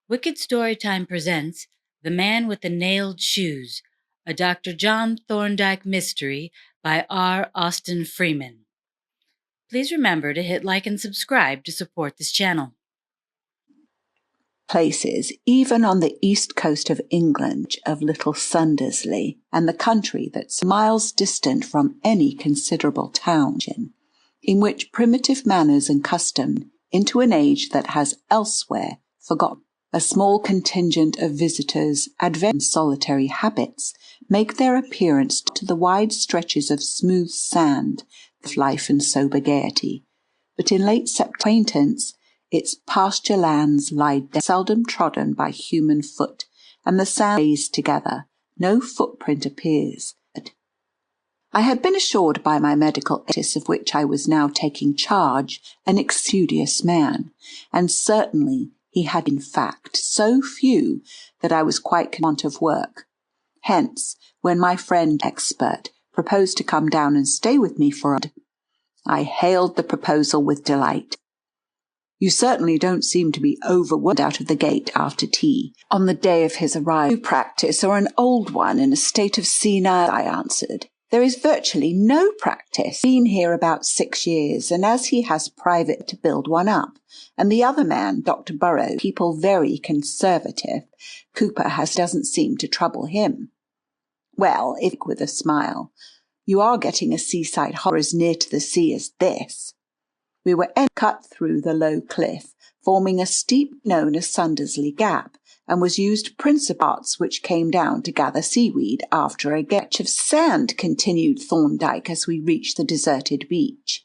Wicked Storytime presents The Man with the Nailed Shoes, a Dr. John Thorndyke mystery by R. Austin Freeman. Please remember to hit like and subscribe to support this channel. Places, even on the east coast of England, of little Sundersley, and the country that's miles distant from any considerable town, in which primitive manners and custom, into an age that has elsewhere forgotten. A small contingent of visitors, adventurous solitary habits, make their appearance to the wide stretches of smooth sand of life and sober gaiety. But in late acquaintance, its pasture lands lie seldom trodden by human foot, and the sand lays together. No footprint appears. I had been assured by my medical ethics, of which I was now taking charge, an exudious man, and certainly he had in fact so few that I was quite want of work. Hence, when my friend expert proposed to come down and stay with me for a day, I hailed the proposal with delight. "You certainly don't seem to be overworked out of the gate after tea, on the day of his arrival. New practice, or an old one in a state of senile?" I answered. "There is virtually no practice. Been here about 6 years, and as he has private to build one up, and the other man, Dr. Burrows, people very conservative, Cooper doesn't seem to trouble him." "Well, if," with a smile, "you are getting a seaside holiday as near to the sea as this." We were cut through the low cliff, forming a steep known as Sundersley Gap, and was used principally parts which came down to gather seaweed after a getch of sand, continued Thorndyke as we reached the deserted beach.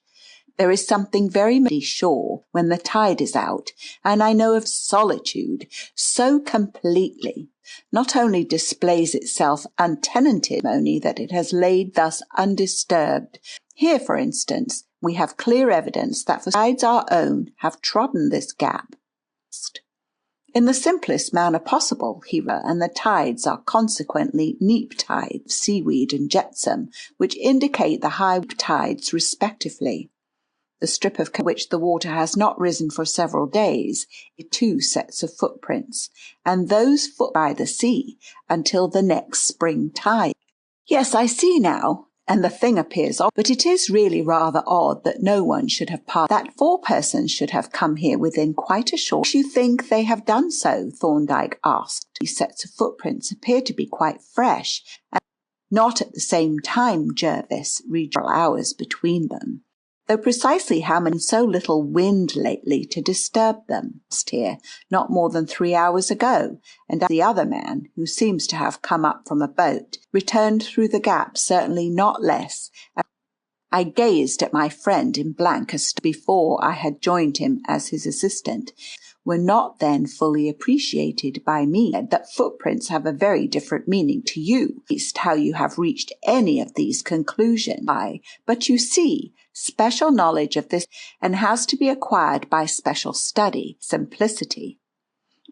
"There is something very sure when the tide is out, and I know of solitude so completely, not only displays itself untenanted, only that it has laid thus undisturbed. Here, for instance, we have clear evidence that for tides our own have trodden this gap in the simplest manner possible, and the tides are consequently neap tides, seaweed and jetsam, which indicate the high tides respectively. The strip of which the water has not risen for several days, is 2 sets of footprints, and those by the sea until the next spring tide. Yes, I see now. And the thing appears odd, but it is really rather odd that no one should have passed, that 4 persons should have come here within quite a short. "Do you think they have done so?" Thorndyke asked. "These sets of footprints appear to be quite fresh, and not at the same time, Jervis, hours between them, though precisely how many so little wind lately to disturb them. Here, not more than 3 hours ago, and the other man, who seems to have come up from a boat, returned through the gap certainly not less." I gazed at my friend in blank as before I had joined him as his assistant, were not then fully appreciated by me, that footprints have a very different meaning to you, at least how you have reached any of these conclusions. But you see, special knowledge of this, and has to be acquired by special study, simplicity.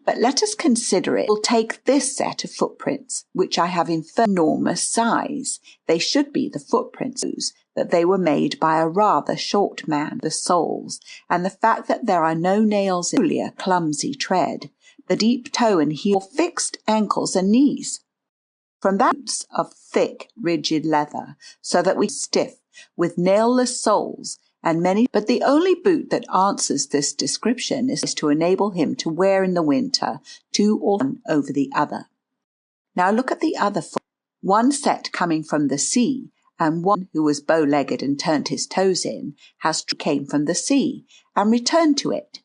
But let us consider it. We'll take this set of footprints, which I have inferred enormous size. They should be the footprints, that they were made by a rather short man, the soles, and the fact that there are no nails in a clumsy tread, the deep toe and heel, fixed ankles and knees. From that of thick, rigid leather, so that we stiff, with nailless soles, and many, but the only boot that answers this description is to enable him to wear in the winter 2 or 1 over the other. Now look at the other foot, one set coming from the sea, and one who was bow-legged and turned his toes in, came from the sea, and returned to it.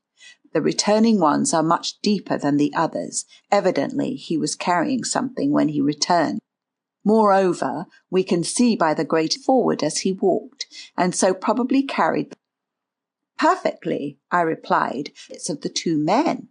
The returning ones are much deeper than the others. Evidently he was carrying something when he returned. Moreover, we can see by the great forward as he walked, and so probably carried. "Perfectly," I replied. "It's of the 2 men."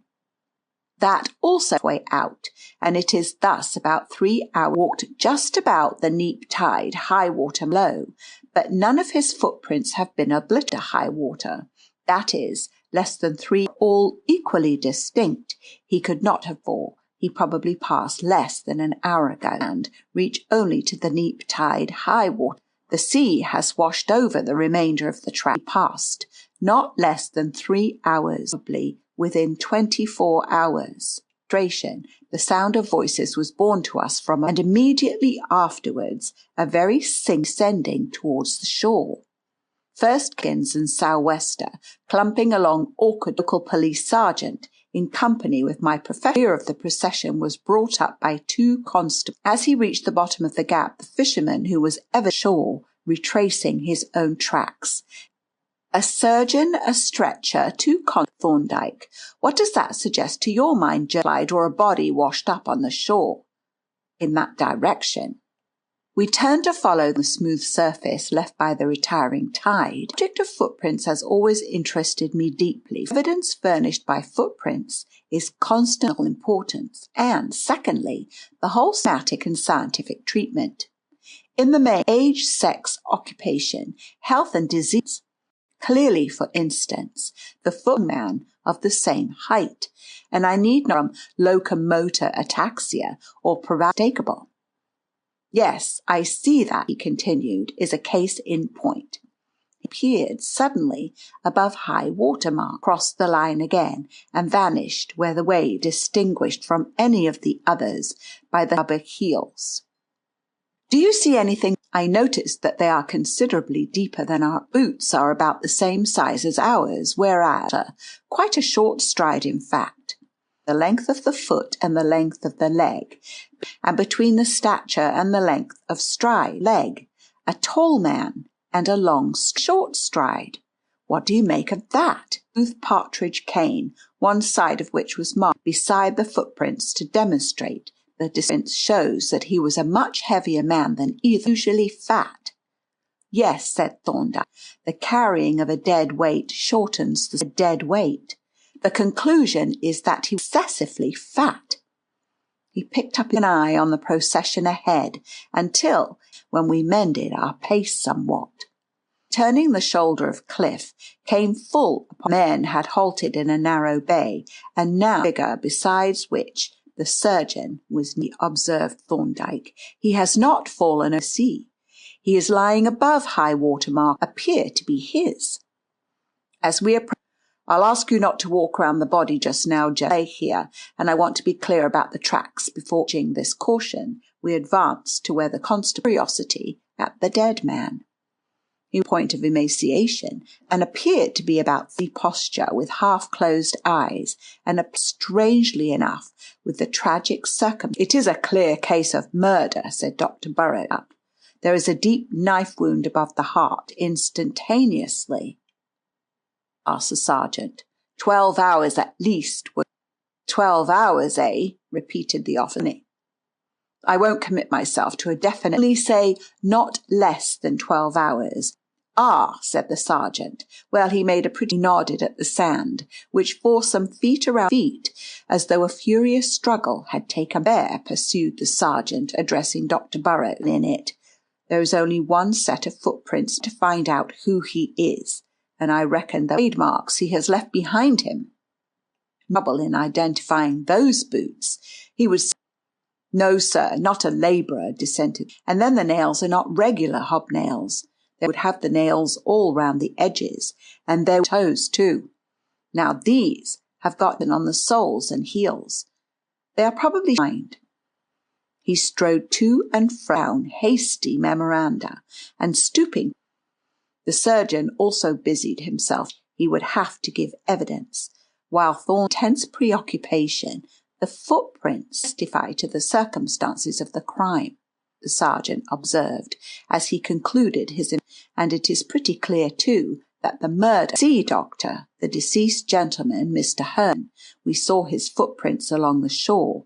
That also way out, and it is thus about 3 hours walked just about the neap tide, high water low, but none of his footprints have been obliterated to high water. That is, less than 3, all equally distinct. He could not have bore. He probably passed less than an hour ago, and reached only to the neap tide, high water. The sea has washed over the remainder of the track. He passed not less than 3 hours, probably within 24 hours. frustration, the sound of voices was borne to us from, and immediately afterwards a very sending towards the shore. First Kins and sou'wester, clumping along awkward local police sergeant, in company with my professor. The rear of the procession was brought up by 2 constables. As he reached the bottom of the gap, the fisherman, who was ever ashore, retracing his own tracks. A surgeon, a stretcher, 2 Thorndyke. What does that suggest to your mind, replied, or a body washed up on the shore? In that direction. We turned to follow the smooth surface left by the retiring tide. The subject of footprints has always interested me deeply. Evidence furnished by footprints is constant importance, and, secondly, the whole systematic and scientific treatment. In the main, age, sex, occupation, health and disease. Clearly, for instance, the footman of the same height, and I need not from locomotor ataxia or paralyzable. Yes, I see that, he continued, is a case in point. He appeared suddenly above high water mark, crossed the line again, and vanished where the wave distinguished from any of the others by the rubber heels. Do you see anything? I noticed that they are considerably deeper than our boots are about the same size as ours, whereas quite a short stride in fact. The length of the foot and the length of the leg, and between the stature and the length of stride, leg, a tall man and a long, short stride. What do you make of that? Smooth partridge cane, one side of which was marked beside the footprints to demonstrate the distance shows that he was a much heavier man than either, usually fat. Yes, said Thorndyke, the carrying of a dead weight shortens the dead weight. The conclusion is that he was excessively fat. He picked up an eye on the procession ahead until, when we mended our pace somewhat, turning the shoulder of cliff, came full upon men had halted in a narrow bay, and now figure besides which the surgeon was me, observed Thorndyke. He has not fallen over sea. He is lying above high water mark, appear to be his. As we approach, I'll ask you not to walk round the body just now, Jay, here, and I want to be clear about the tracks. Before reaching this caution, we advanced to where the constable curiosity at the dead man. He was point of emaciation, and appeared to be about the posture, with half-closed eyes, and strangely enough, with the tragic circumstance. It is a clear case of murder, said Dr. Burrow. There is a deep knife wound above the heart, instantaneously. Asked the sergeant. 12 hours at least. 12 hours, eh? Repeated the officer. I won't commit myself to a definite. Only say not less than 12 hours. Ah, said the sergeant. Well, he made a pretty nodded at the sand, which for some feet around feet, as though a furious struggle had taken bear, pursued the sergeant, addressing Dr. Burrow in it. There is only one set of footprints to find out who he is, and I reckon the trademarks he has left behind him. Trouble in identifying those boots. He would say, no, sir, not a labourer, dissented. And then the nails are not regular hobnails. They would have the nails all round the edges, and their toes too. Now these have gotten on the soles and heels. They are probably shined. He strode to and fro, hasty memoranda, and stooping. The surgeon also busied himself. He would have to give evidence, while Thorn's intense preoccupation, the footprints testify to the circumstances of the crime, the sergeant observed, as he concluded his, and it is pretty clear, too, that the murder. See, doctor, the deceased gentleman, Mr. Hearn, we saw his footprints along the shore,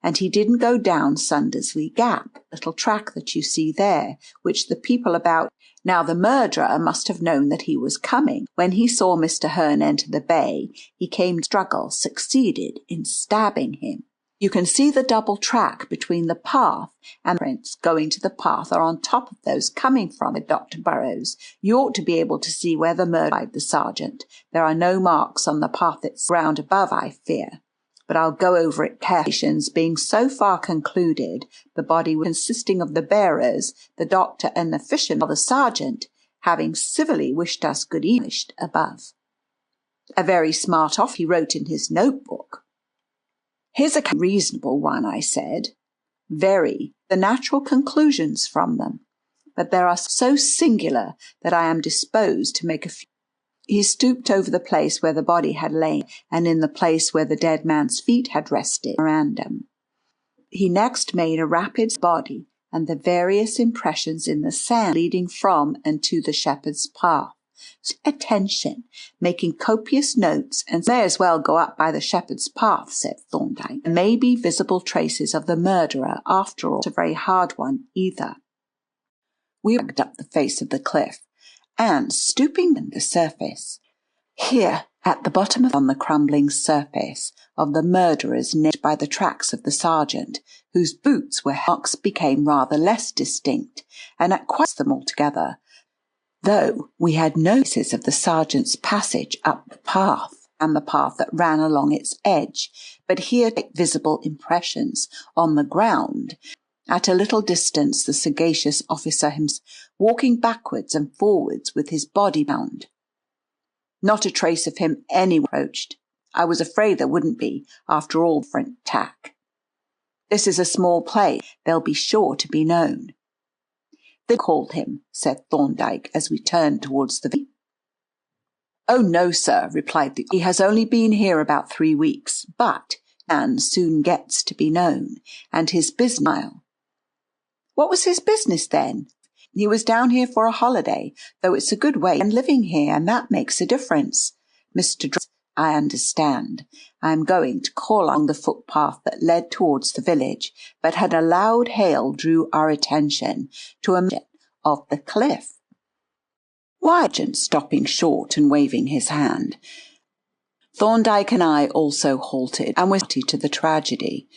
and he didn't go down Sundersley Gap, little track that you see there, which the people about. Now the murderer must have known that he was coming. When he saw Mr. Hearn enter the bay, he came to struggle, succeeded in stabbing him. You can see the double track between the path and the prints going to the path are on top of those coming from it, Dr. Burrows. You ought to be able to see where the murder, replied the sergeant. There are no marks on the path that's ground above, I fear. But I'll go over it carefully. Being so far concluded, the body consisting of the bearers, the doctor and the fisherman, while the sergeant, having civilly wished us good evening, above. A very smart off, he wrote in his notebook. Here's a reasonable one, I said. Very. The natural conclusions from them. But they are so singular that I am disposed to make a few. He stooped over the place where the body had lain, and in the place where the dead man's feet had rested, memorandum. He next made a rapid body and the various impressions in the sand leading from and to the shepherd's path. Attention, making copious notes, and may as well go up by the shepherd's path, said Thorndyke. There may be visible traces of the murderer, after all. It's a very hard one, either. We walked up the face of the cliff, and, stooping to the surface, here, at the bottom on the crumbling surface of the murderer's nailed by the tracks of the sergeant, whose boots were marks became rather less distinct, and at quite them altogether, though we had notices of the sergeant's passage up the path and the path that ran along its edge, but here visible impressions on the ground. At a little distance the sagacious officer himself, walking backwards and forwards with his body bound. Not a trace of him anywhere approached. I was afraid there wouldn't be, after all front tack. This is a small place. They'll be sure to be known. They called him, said Thorndyke, as we turned towards the... Oh, no, sir, replied he has only been here about 3 weeks, but man soon gets to be known, and his business... What was his business, then? He was down here for a holiday, though it's a good way, and living here, and that makes a difference. Mr. I understand. I am going to call along the footpath that led towards the village, but had a loud hail drew our attention to a mention of the cliff. Why? Stopping short and waving his hand. Thorndyke and I also halted, and were to the tragedy.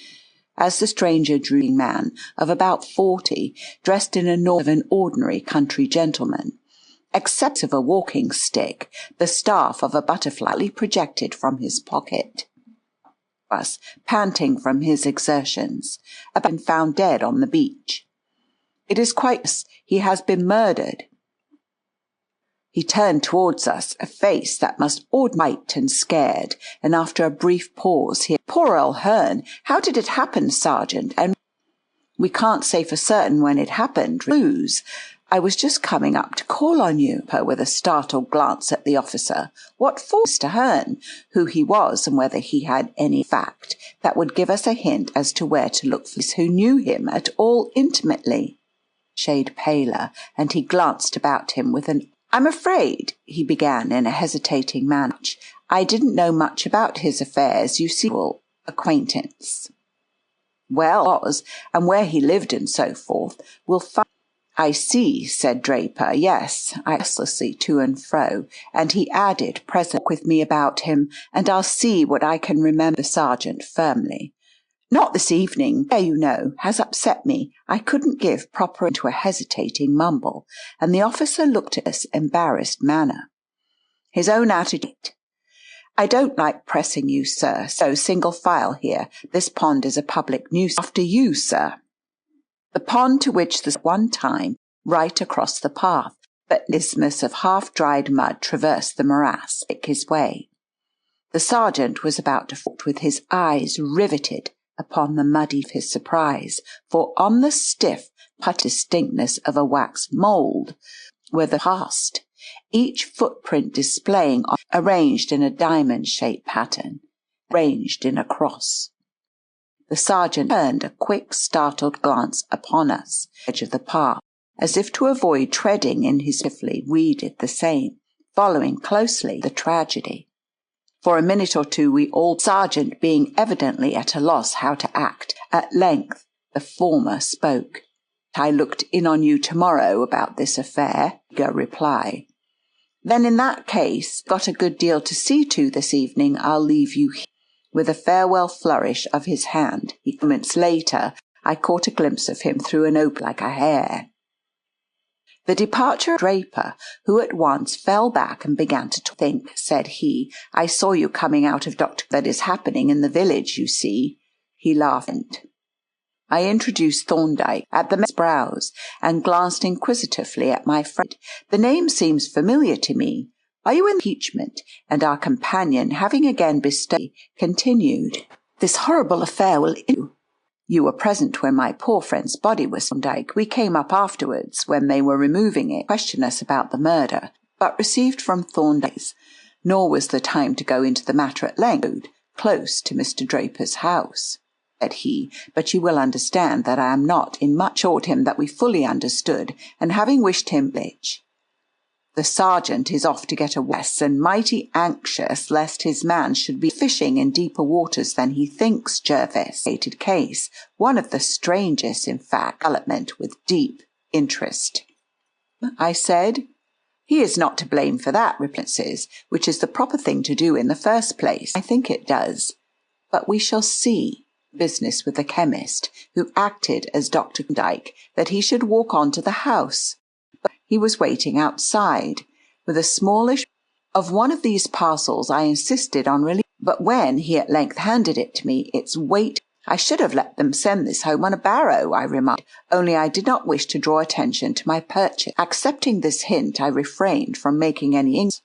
As the stranger drew a man of about 40, dressed in of an ordinary country gentleman, except of a walking stick, the staff of a butterfly projected from his pocket. Was panting from his exertions, and found dead on the beach. It is quite... he has been murdered. He turned towards us, a face that must all white and scared, and after a brief pause, he... Poor old Hearn, how did it happen, Sergeant? And we can't say for certain when it happened. Lose. I was just coming up to call on you, with a startled glance at the officer. What for, Mr. Hearn? Who he was, and whether he had any fact that would give us a hint as to where to look for those who knew him at all intimately. Shade paler, and he glanced about him with an... I'm afraid, he began in a hesitating manner, I didn't know much about his affairs, you see, acquaintance. Well, was, and where he lived and so forth, we'll find... I see, said Draper, yes, I restlessly to and fro, and he added, present with me about him, and I'll see what I can remember. The sergeant firmly. Not this evening, there you know, has upset me. I couldn't give proper into a hesitating mumble, and the officer looked at us embarrassed manner. His own attitude. I don't like pressing you, sir, so single file here. This pond is a public nuisance. After you, sir. The pond to which the one time, right across the path, but an isthmus of half-dried mud traversed the morass, pick his way. The sergeant was about to fall with his eyes riveted upon the muddy of his surprise, for on the stiff, distinctness of a wax mould were the past, each footprint displaying arranged in a diamond-shaped pattern, arranged in a cross. The sergeant turned a quick, startled glance upon us, edge of the path, as if to avoid treading in his swiftly. We did the same, following closely the tragedy. For a minute or two we all, sergeant being evidently at a loss how to act. At length the former spoke. I looked in on you tomorrow about this affair, eager reply. Then in that case, got a good deal to see to this evening, I'll leave you here. With a farewell flourish of his hand, moments later, I caught a glimpse of him through an opening like a hare. The departure of Draper, who at once fell back and began to think, said he, I saw you coming out of Dr. That is happening in the village, you see. He laughed. I introduced Thorndyke at the man's brows and glanced inquisitively at my friend. The name seems familiar to me. Are you in impeachment? And our companion, having again bestowed, continued. This horrible affair will issue. You were present when my poor friend's body was found, Thorndyke. We came up afterwards when they were removing it, question us about the murder, but received from Thorndyke, nor was the time to go into the matter at length, close to Mr. Draper's house, said he, but you will understand that I am not in much taught him that we fully understood, and having wished him bitch. The sergeant is off to get a west, and mighty anxious lest his man should be fishing in deeper waters than he thinks, Jervis. Stated case, one of the strangest, in fact, development with deep interest. I said, he is not to blame for that, replies, which is the proper thing to do in the first place. I think it does. But we shall see. Business with the chemist, who acted as Dr. Thorndyke, that he should walk on to the house. But he was waiting outside, with a smallish of one of these parcels I insisted on releasing. But when he at length handed it to me, its weight, I should have let them send this home on a barrow, I remarked, only I did not wish to draw attention to my purchase. Accepting this hint, I refrained from making any inquiries.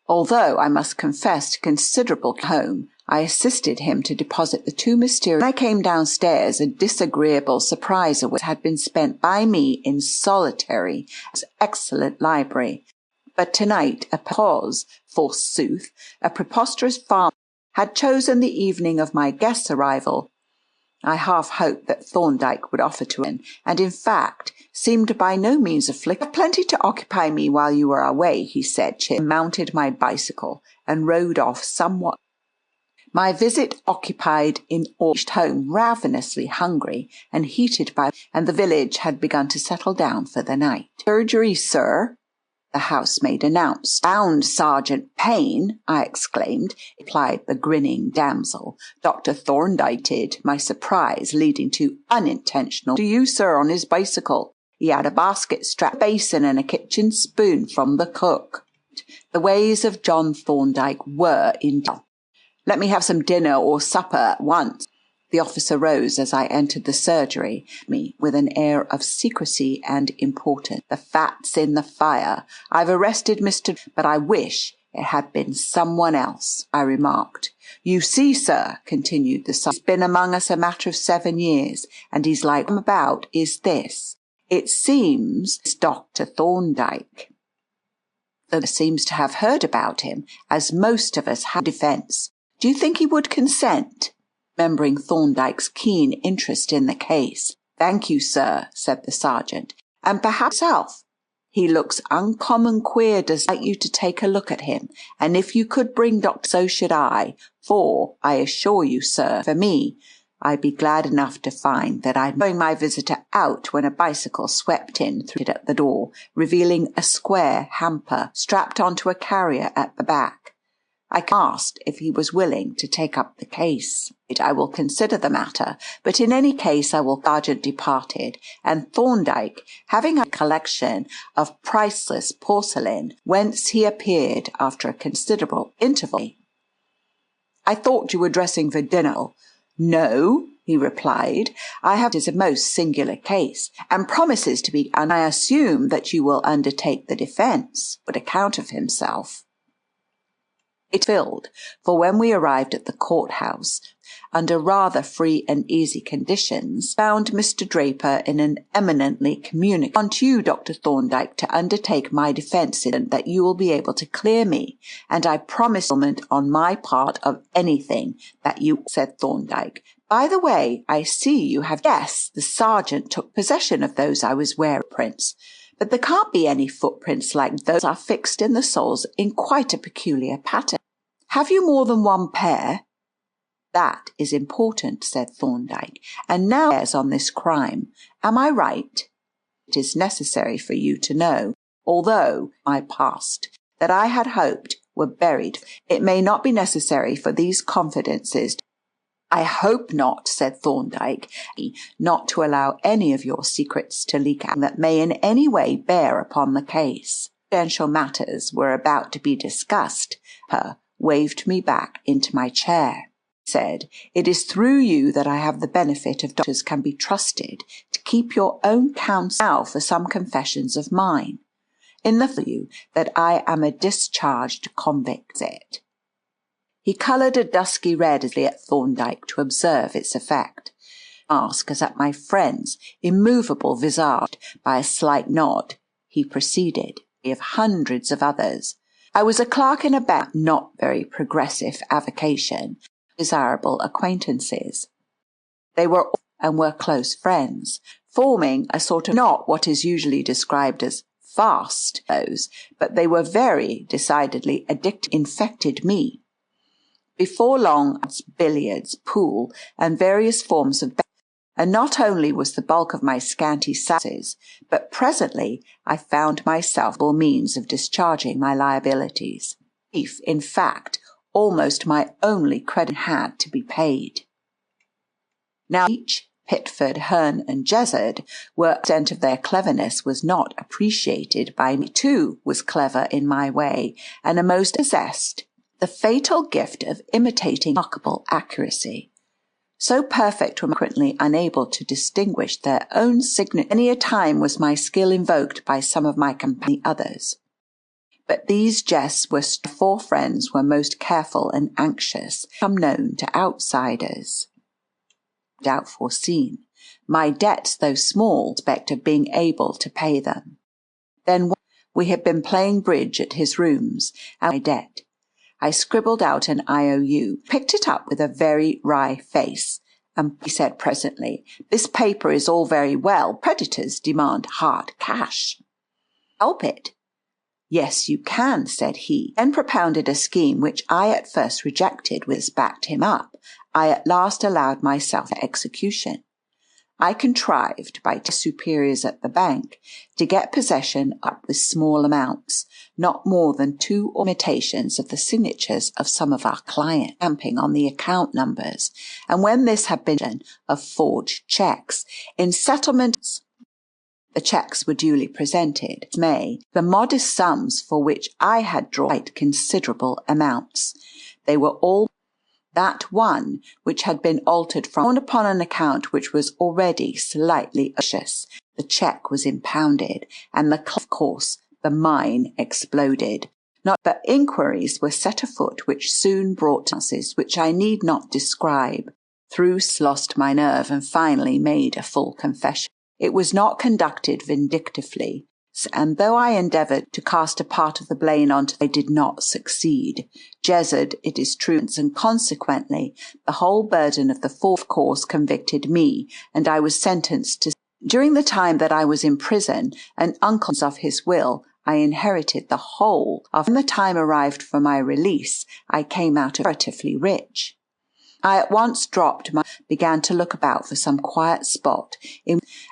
Although I must confess to considerable home, I assisted him to deposit the two mysterious. When I came downstairs, a disagreeable surprise had been spent by me in solitary, excellent library. But tonight, forsooth, a preposterous farmer had chosen the evening of my guest's arrival. I half hoped that Thorndyke would offer to him, and in fact seemed by no means afflicted. "I have plenty to occupy me while you are away," he said, mounted my bicycle, and rode off somewhat. My visit occupied in reached home ravenously hungry and heated and the village had begun to settle down for the night. "Surgery, sir," the housemaid announced. "Bound Sergeant Payne," I exclaimed, replied the grinning damsel. "Dr. Thorndyke did," my surprise leading to unintentional. "To you, sir, on his bicycle. He had a basket strapped, a basin and a kitchen spoon from the cook." The ways of John Thorndyke were indeed. "Let me have some dinner or supper at once." The officer rose as I entered the surgery, with an air of secrecy and importance. "The fat's in the fire. I've arrested Mr. But I wish it had been someone else," I remarked. "You see, sir," continued the sergeant, "he's been among us a matter of 7 years, and he's like him about is this. It seems it's Dr. Thorndyke. That seems to have heard about him, as most of us have defence. Do you think he would consent?" Remembering Thorndyke's keen interest in the case. "Thank you, sir," said the sergeant. "And perhaps yourself. He looks uncommon queer. Does like you to take a look at him, and if you could bring Doctor, so should I, for I assure you, sir, for me, I'd be glad enough to find that I'm throwing my visitor out when a bicycle swept in through it at the door, revealing a square hamper strapped onto a carrier at the back. I asked if he was willing to take up the case. "I will consider the matter, but in any case I will." Sergeant departed, and Thorndyke, having a collection of priceless porcelain, whence he appeared after a considerable interval. "I thought you were dressing for dinner." "No," he replied, "I have. It is a most singular case, and promises to be, and I assume that you will undertake the defence." Would account of himself. It filled, for when we arrived at the courthouse, under rather free and easy conditions, found Mr. Draper in an eminently communicative. "I want you, Dr. Thorndyke, to undertake my defence, that you will be able to clear me, and I promise on my part of anything that you," said Thorndyke. "By the way, I see you have." "Yes, the sergeant took possession of those I was wearing, prints. But there can't be any footprints like those are fixed in the soles in quite a peculiar pattern." "Have you more than one pair?" "That is important," said Thorndyke. "And now bears on this crime. Am I right? It is necessary for you to know, although my past, that I had hoped were buried. It may not be necessary for these confidences." "I hope not," said Thorndyke, "not to allow any of your secrets to leak out that may in any way bear upon the case." Confidential matters were about to be discussed. Her waved me back into my chair. Said, "It is through you that I have the benefit of doctors can be trusted to keep your own counsel. Now for some confessions of mine. In the view that I am a discharged convict." He coloured a dusky red at Thorndyke to observe its effect. Asked as at my friend's immovable visage by a slight nod, he proceeded, of hundreds of others. I was a clerk in a bank, not very progressive avocation, desirable acquaintances. They were all and were close friends, forming a sort of not what is usually described as fast those, but they were very decidedly addicted, infected me. Before long, billiards, pool, and various forms of and not only was the bulk of my scanty salaries, but presently I found myself able means of discharging my liabilities. If, in fact, almost my only credit had to be paid. Now each Pitford, Hearn, and Jezzard were extent of their cleverness was not appreciated by me, too was clever in my way, and a most possessed the fatal gift of imitating remarkable accuracy. So perfect were frequently unable to distinguish their own signature. Many a time was my skill invoked by some of my company others. But these jests were four friends were most careful and anxious, become known to outsiders. Doubt foreseen, my debts, though small, expect of being able to pay them. Then we had been playing bridge at his rooms, and my debt. I scribbled out an IOU, picked it up with a very wry face, and he said presently, "This paper is all very well. Creditors demand hard cash." "Help it." "Yes, you can," said he, then propounded a scheme which I at first rejected, which backed him up. I at last allowed myself execution. I contrived, by superiors at the bank, to get possession up with small amounts, not more than 2 imitations of the signatures of some of our clients, stamping on the account numbers, and when this had been done, of forged cheques. In settlements, the cheques were duly presented. The modest sums for which I had drawn quite considerable amounts. They were all that one which had been altered from upon an account which was already slightly suspicious. The cheque was impounded, and of course the mine exploded. But inquiries were set afoot which soon brought answers which I need not describe. Lost my nerve and finally made a full confession. It was not conducted vindictively, and though I endeavoured to cast a part of the blame onto I did not succeed. Jezzard, it is true, and consequently the whole burden of the fourth course convicted me, and I was sentenced to. During the time that I was in prison, and uncle of his will, I inherited the whole. When the time arrived for my release, I came out comparatively rich. I at once began to look about for some quiet spot,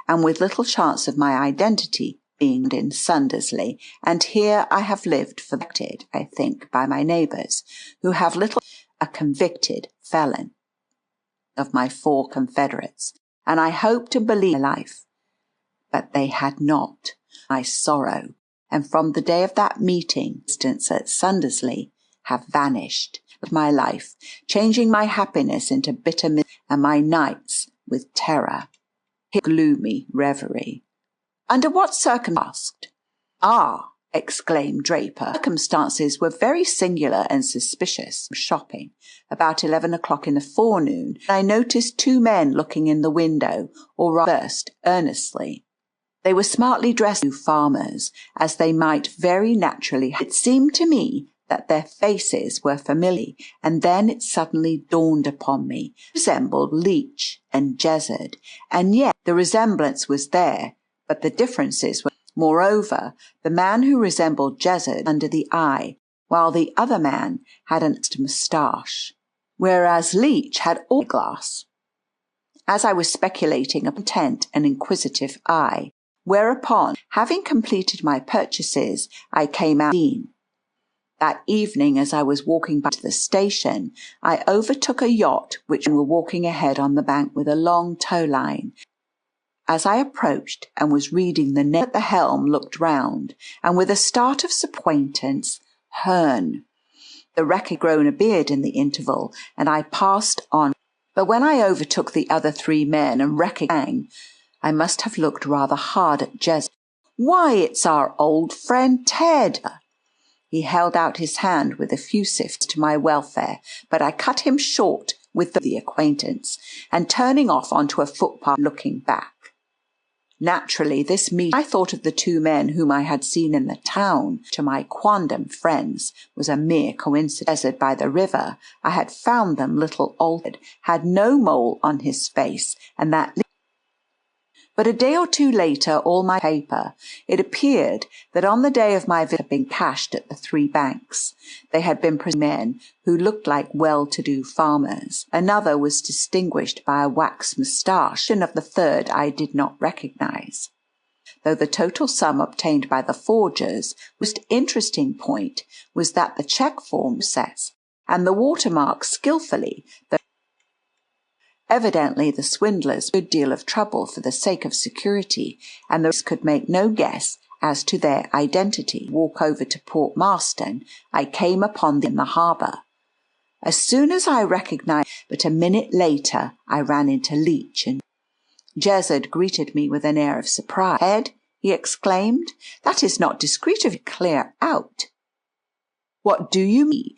and with little chance of my identity being in Sundersley, and here I have lived I think, by my neighbours, who have a convicted felon of my 4 confederates, and I hope to believe my life. But they had not my sorrow, and from the day of that meeting, instance at Sundersley, have vanished with my life, changing my happiness into bitter misery, and my nights with terror, gloomy reverie. Under what circumstances? "Ah," exclaimed Draper, "circumstances were very singular and suspicious. Shopping. About 11 o'clock in the forenoon, I noticed 2 men looking in the window, or rather burst earnestly. They were smartly dressed farmers, as they might very naturally. It seemed to me that their faces were familiar, and then it suddenly dawned upon me, resembled Leach and Jezzard, and yet the resemblance was there, but the differences were. Moreover, the man who resembled Jezzard under the eye, while the other man had an moustache, whereas Leach had all glass. As I was speculating, a content and inquisitive eye, whereupon, having completed my purchases, I came out. That evening, as I was walking back to the station, I overtook a yacht which were walking ahead on the bank with a long tow line. As I approached and was reading the name at the helm, looked round, and with a start of acquaintance, Hearn. The wreck had grown a beard in the interval, and I passed on. But when I overtook the other 3 men and gang, I must have looked rather hard at Jez. "Why, it's our old friend Ted!" He held out his hand with effusive to my welfare, but I cut him short with the acquaintance, and turning off onto a footpath looking back. Naturally, this meeting, I thought of the two men whom I had seen in the town, to my quondam friends, was a mere coincidence. Desert by the river, I had found them little altered, had no mole on his face, and that. But a day or two later, all my paper, it appeared that on the day of my visit had been cashed at the 3 banks. They had been men who looked like well-to-do farmers. Another was distinguished by a wax moustache, and of the third I did not recognize. Though the total sum obtained by the forgers, most interesting point was that the cheque form sets and the watermark skilfully. Evidently the swindlers had a good deal of trouble for the sake of security, and the rest could make no guess as to their identity. Walk over to Port Marston, I came upon them in the harbour. As soon as I recognized, but a minute later I ran into Leach, and Jezard greeted me with an air of surprise. "Ed," he exclaimed, "that is not discreet of you. Clear out." "What do you mean?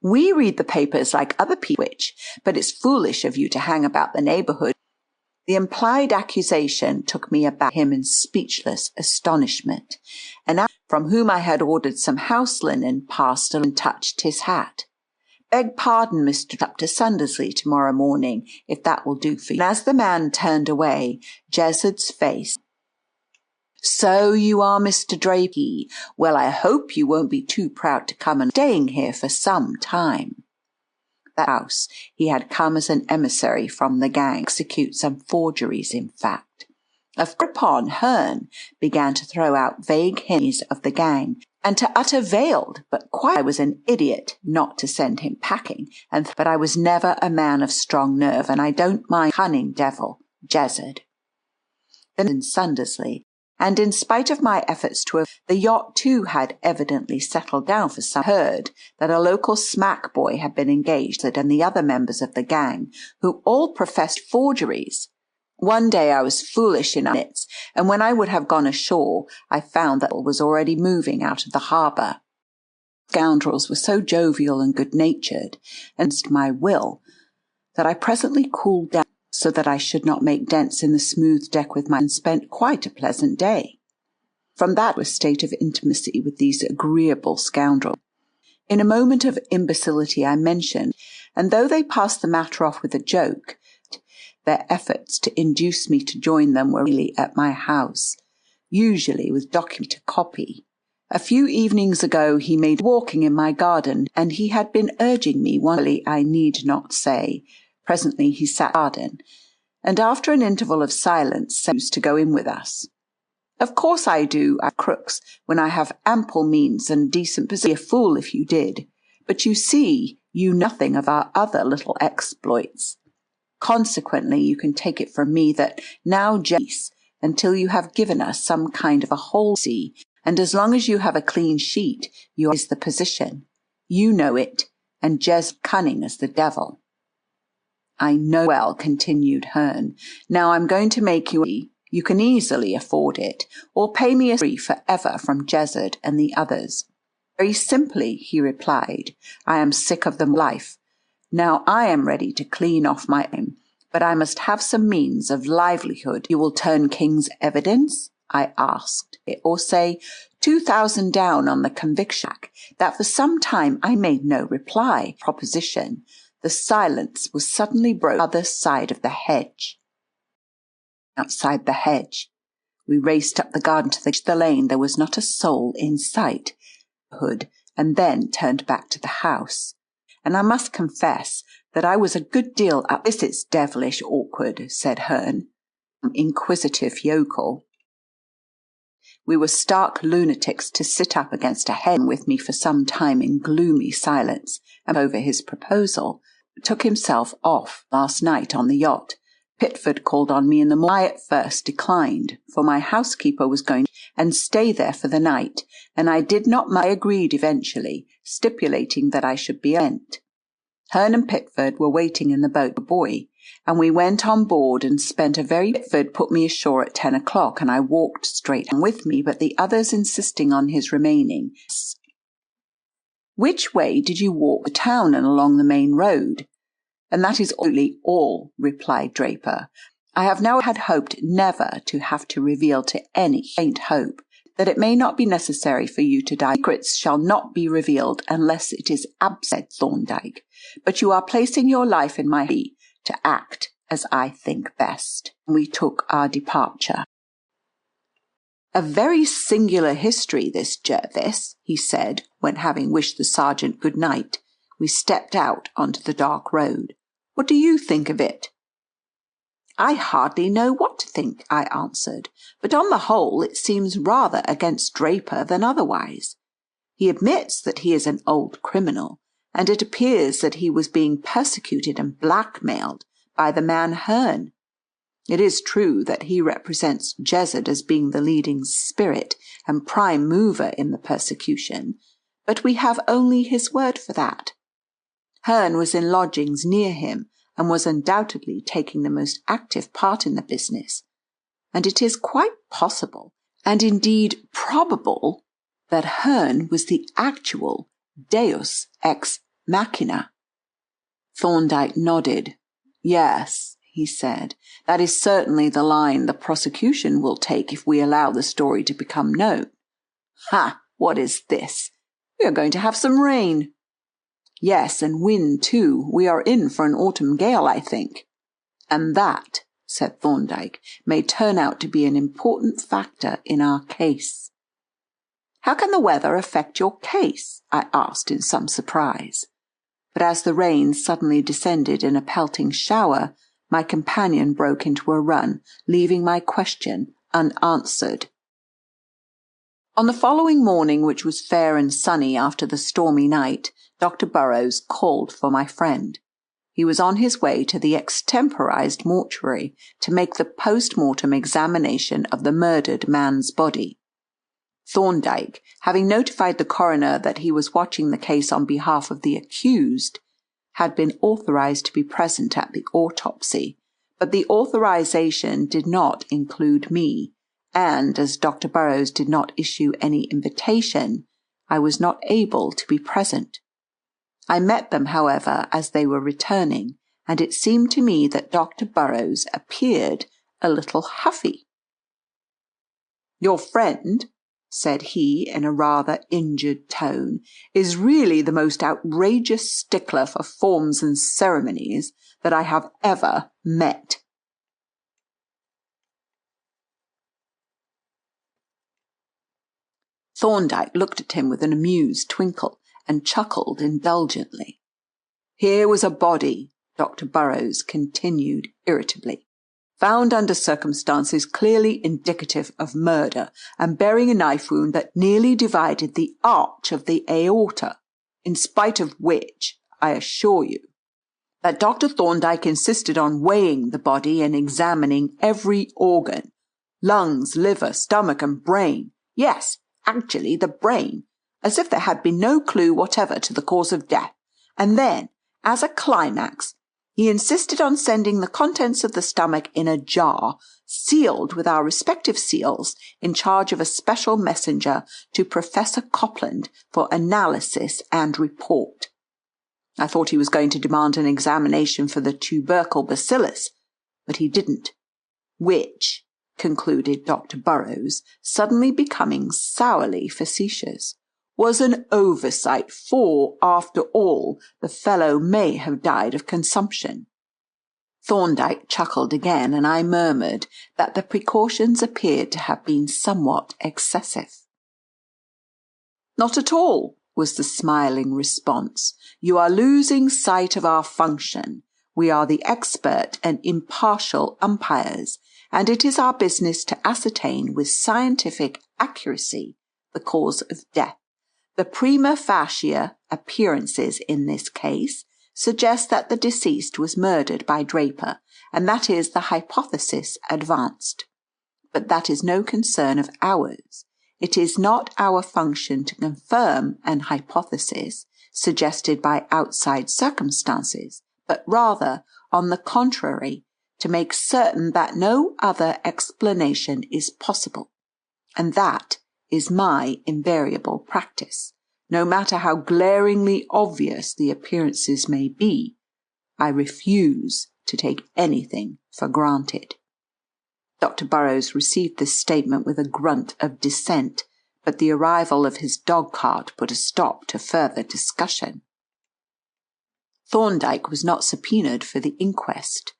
We read the papers like other people, but it's foolish of you to hang about the neighbourhood." The implied accusation took me aback him in speechless astonishment, and from whom I had ordered some house linen, passed and touched his hat. "Beg pardon, Mr. Up to Sundersley tomorrow morning, if that will do for you." And as the man turned away, Jezard's face. "So you are Mr. Draper. Well, I hope you won't be too proud to come and staying here for some time." That house he had come as an emissary from the gang, execute some forgeries in fact. Upon Hearn began to throw out vague hints of the gang, and to utter veiled, but quite I was an idiot not to send him packing, but I was never a man of strong nerve, and I don't mind cunning devil, Jezard. Then in Sundersley, and in spite of my efforts the yacht too had evidently settled down for some. Heard that a local smack boy had been engaged, and the other members of the gang, who all professed forgeries. One day I was foolish enough, and when I would have gone ashore, I found that it was already moving out of the harbour. Scoundrels were so jovial and good-natured, and my will, that I presently cooled down, so that I should not make dents in the smooth deck with and spent quite a pleasant day. From that to a state of intimacy with these agreeable scoundrels. In a moment of imbecility I mentioned, and though they passed the matter off with a joke, their efforts to induce me to join them were really at my house, usually with document to copy. A few evenings ago he made walking in my garden, and he had been urging me I need not say. Presently he sat garden, and after an interval of silence said to go in with us. "Of course I do, crooks, when I have ample means and decent position. Be a fool if you did. But you see, you know nothing of our other little exploits. Consequently, you can take it from me that now, Jace, until you have given us some kind of a whole sea, and as long as you have a clean sheet, is the position. You know it, and Jez cunning as the devil." "I know well," continued Hearn. "Now I'm going to make you can easily afford it, or pay me a fee for ever from Jezard and the others." "Very simply," he replied. "I am sick of the life. Now I am ready to clean off my aim, but I must have some means of livelihood." "You will turn king's evidence?" I asked, "or say 2,000 down on the conviction." That for some time I made no reply. Proposition. The silence was suddenly broken on the other side of the hedge. Outside the hedge, we raced up the garden to the lane. There was not a soul in sight. And then turned back to the house. And I must confess that I was a good deal up. "This is devilish awkward," said Hearn, inquisitive yokel. We were stark lunatics to sit up against a hen with me for some time in gloomy silence, and over his proposal, took himself off last night on the yacht. Pitford called on me in the morning. I at first declined, for my housekeeper was going and stay there for the night, and I did not. I agreed eventually, stipulating that I should be lent. Hearn and Pitford were waiting in the boat for a boy, and we went on board and spent a very. Pitford put me ashore at 10 o'clock, and I walked straight with me, but the others insisting on his remaining. Which way did you walk the town and along the main road? And that is only all, replied Draper. I have now had hoped never to have to reveal to any faint hope that it may not be necessary for you to die. Secrets shall not be revealed unless it is said Thorndyke, but you are placing your life in my hands to act as I think best. We took our departure. A very singular history, this, Jervis, he said, when, having wished the sergeant good night, we stepped out onto the dark road. What do you think of it? I hardly know what to think, I answered, but on the whole it seems rather against Draper than otherwise. He admits that he is an old criminal, and it appears that he was being persecuted and blackmailed by the man Hearn. It is true that he represents Jezard as being the leading spirit and prime mover in the persecution, but we have only his word for that. Hearn was in lodgings near him, and was undoubtedly taking the most active part in the business, and it is quite possible, and indeed probable, that Hearn was the actual Deus ex machina. Thorndyke nodded. Yes, he said, that is certainly the line the prosecution will take if we allow the story to become known. Ha! What is this? We are going to have some rain. Yes, and wind too. We are in for an autumn gale, I think. And that, said Thorndyke, may turn out to be an important factor in our case. How can the weather affect your case? I asked in some surprise. But as the rain suddenly descended in a pelting shower, my companion broke into a run, leaving my question unanswered. On the following morning, which was fair and sunny after the stormy night, Dr. Burrows called for my friend. He was on his way to the extemporized mortuary to make the post-mortem examination of the murdered man's body. Thorndyke, having notified the coroner that he was watching the case on behalf of the accused, had been authorized to be present at the autopsy, but the authorization did not include me, and as Dr. Burrows did not issue any invitation, I was not able to be present. I met them, however, as they were returning, and it seemed to me that Dr. Burrows appeared a little huffy. Your friend, said he in a rather injured tone, is really the most outrageous stickler for forms and ceremonies that I have ever met. Thorndyke looked at him with an amused twinkle and chuckled indulgently. Here was a body, Dr. Burrows continued irritably, found under circumstances clearly indicative of murder and bearing a knife wound that nearly divided the arch of the aorta, in spite of which, I assure you, that Dr. Thorndyke insisted on weighing the body and examining every organ, lungs, liver, stomach, and brain. Yes, actually the brain, as if there had been no clue whatever to the cause of death. And then, as a climax, he insisted on sending the contents of the stomach in a jar, sealed with our respective seals, in charge of a special messenger to Professor Copland for analysis and report. I thought he was going to demand an examination for the tubercle bacillus, but he didn't, which, concluded Dr. Burrows, suddenly becoming sourly facetious, was an oversight, for, after all, the fellow may have died of consumption. Thorndyke chuckled again, and I murmured that the precautions appeared to have been somewhat excessive. Not at all, was the smiling response. You are losing sight of our function. We are the expert and impartial umpires, and it is our business to ascertain with scientific accuracy the cause of death. The prima facie appearances in this case suggest that the deceased was murdered by Draper, and that is the hypothesis advanced. But that is no concern of ours. It is not our function to confirm an hypothesis suggested by outside circumstances, but rather, on the contrary, to make certain that no other explanation is possible. And that is my invariable practice. No matter how glaringly obvious the appearances may be, I refuse to take anything for granted." Dr. Burrows received this statement with a grunt of dissent, but the arrival of his dog-cart put a stop to further discussion. Thorndyke was not subpoenaed for the inquest.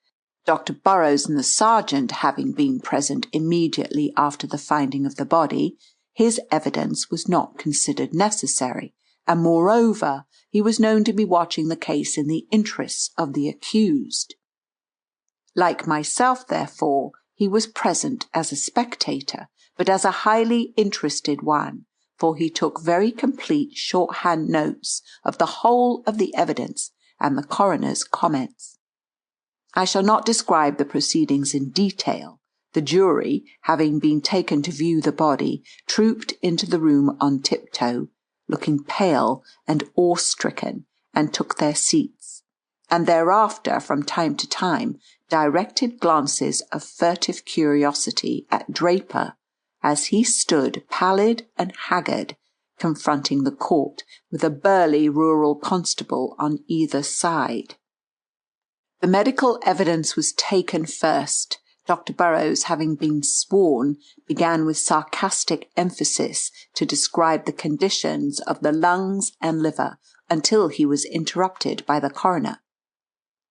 Dr. Burrows and the sergeant having been present immediately after the finding of the body, his evidence was not considered necessary, and moreover, he was known to be watching the case in the interests of the accused. Like myself, therefore, he was present as a spectator, but as a highly interested one, for he took very complete shorthand notes of the whole of the evidence and the coroner's comments. I shall not describe the proceedings in detail. The jury, having been taken to view the body, trooped into the room on tiptoe, looking pale and awe-stricken, and took their seats, and thereafter, from time to time, directed glances of furtive curiosity at Draper, as he stood pallid and haggard, confronting the court, with a burly rural constable on either side. The medical evidence was taken first. Dr. Burrows, having been sworn, began with sarcastic emphasis to describe the conditions of the lungs and liver until he was interrupted by the coroner.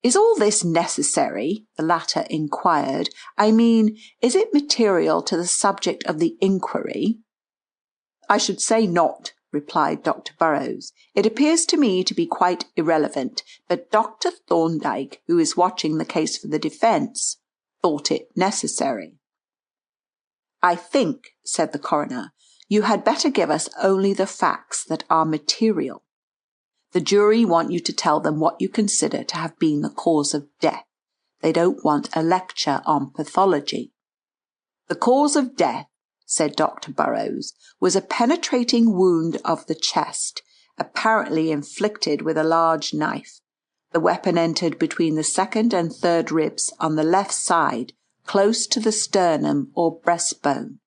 "Is all this necessary?" the latter inquired. "I mean, is it material to the subject of the inquiry?" "I should say not," replied Dr. Burrows. "It appears to me to be quite irrelevant, but Dr. Thorndyke, who is watching the case for the defence, thought it necessary." "I think," said the coroner, "you had better give us only the facts that are material. The jury want you to tell them what you consider to have been the cause of death. They don't want a lecture on pathology." "The cause of death," said Dr. Burrows, "was a penetrating wound of the chest, apparently inflicted with a large knife. The weapon entered between the second and third ribs on the left side, close to the sternum or breastbone.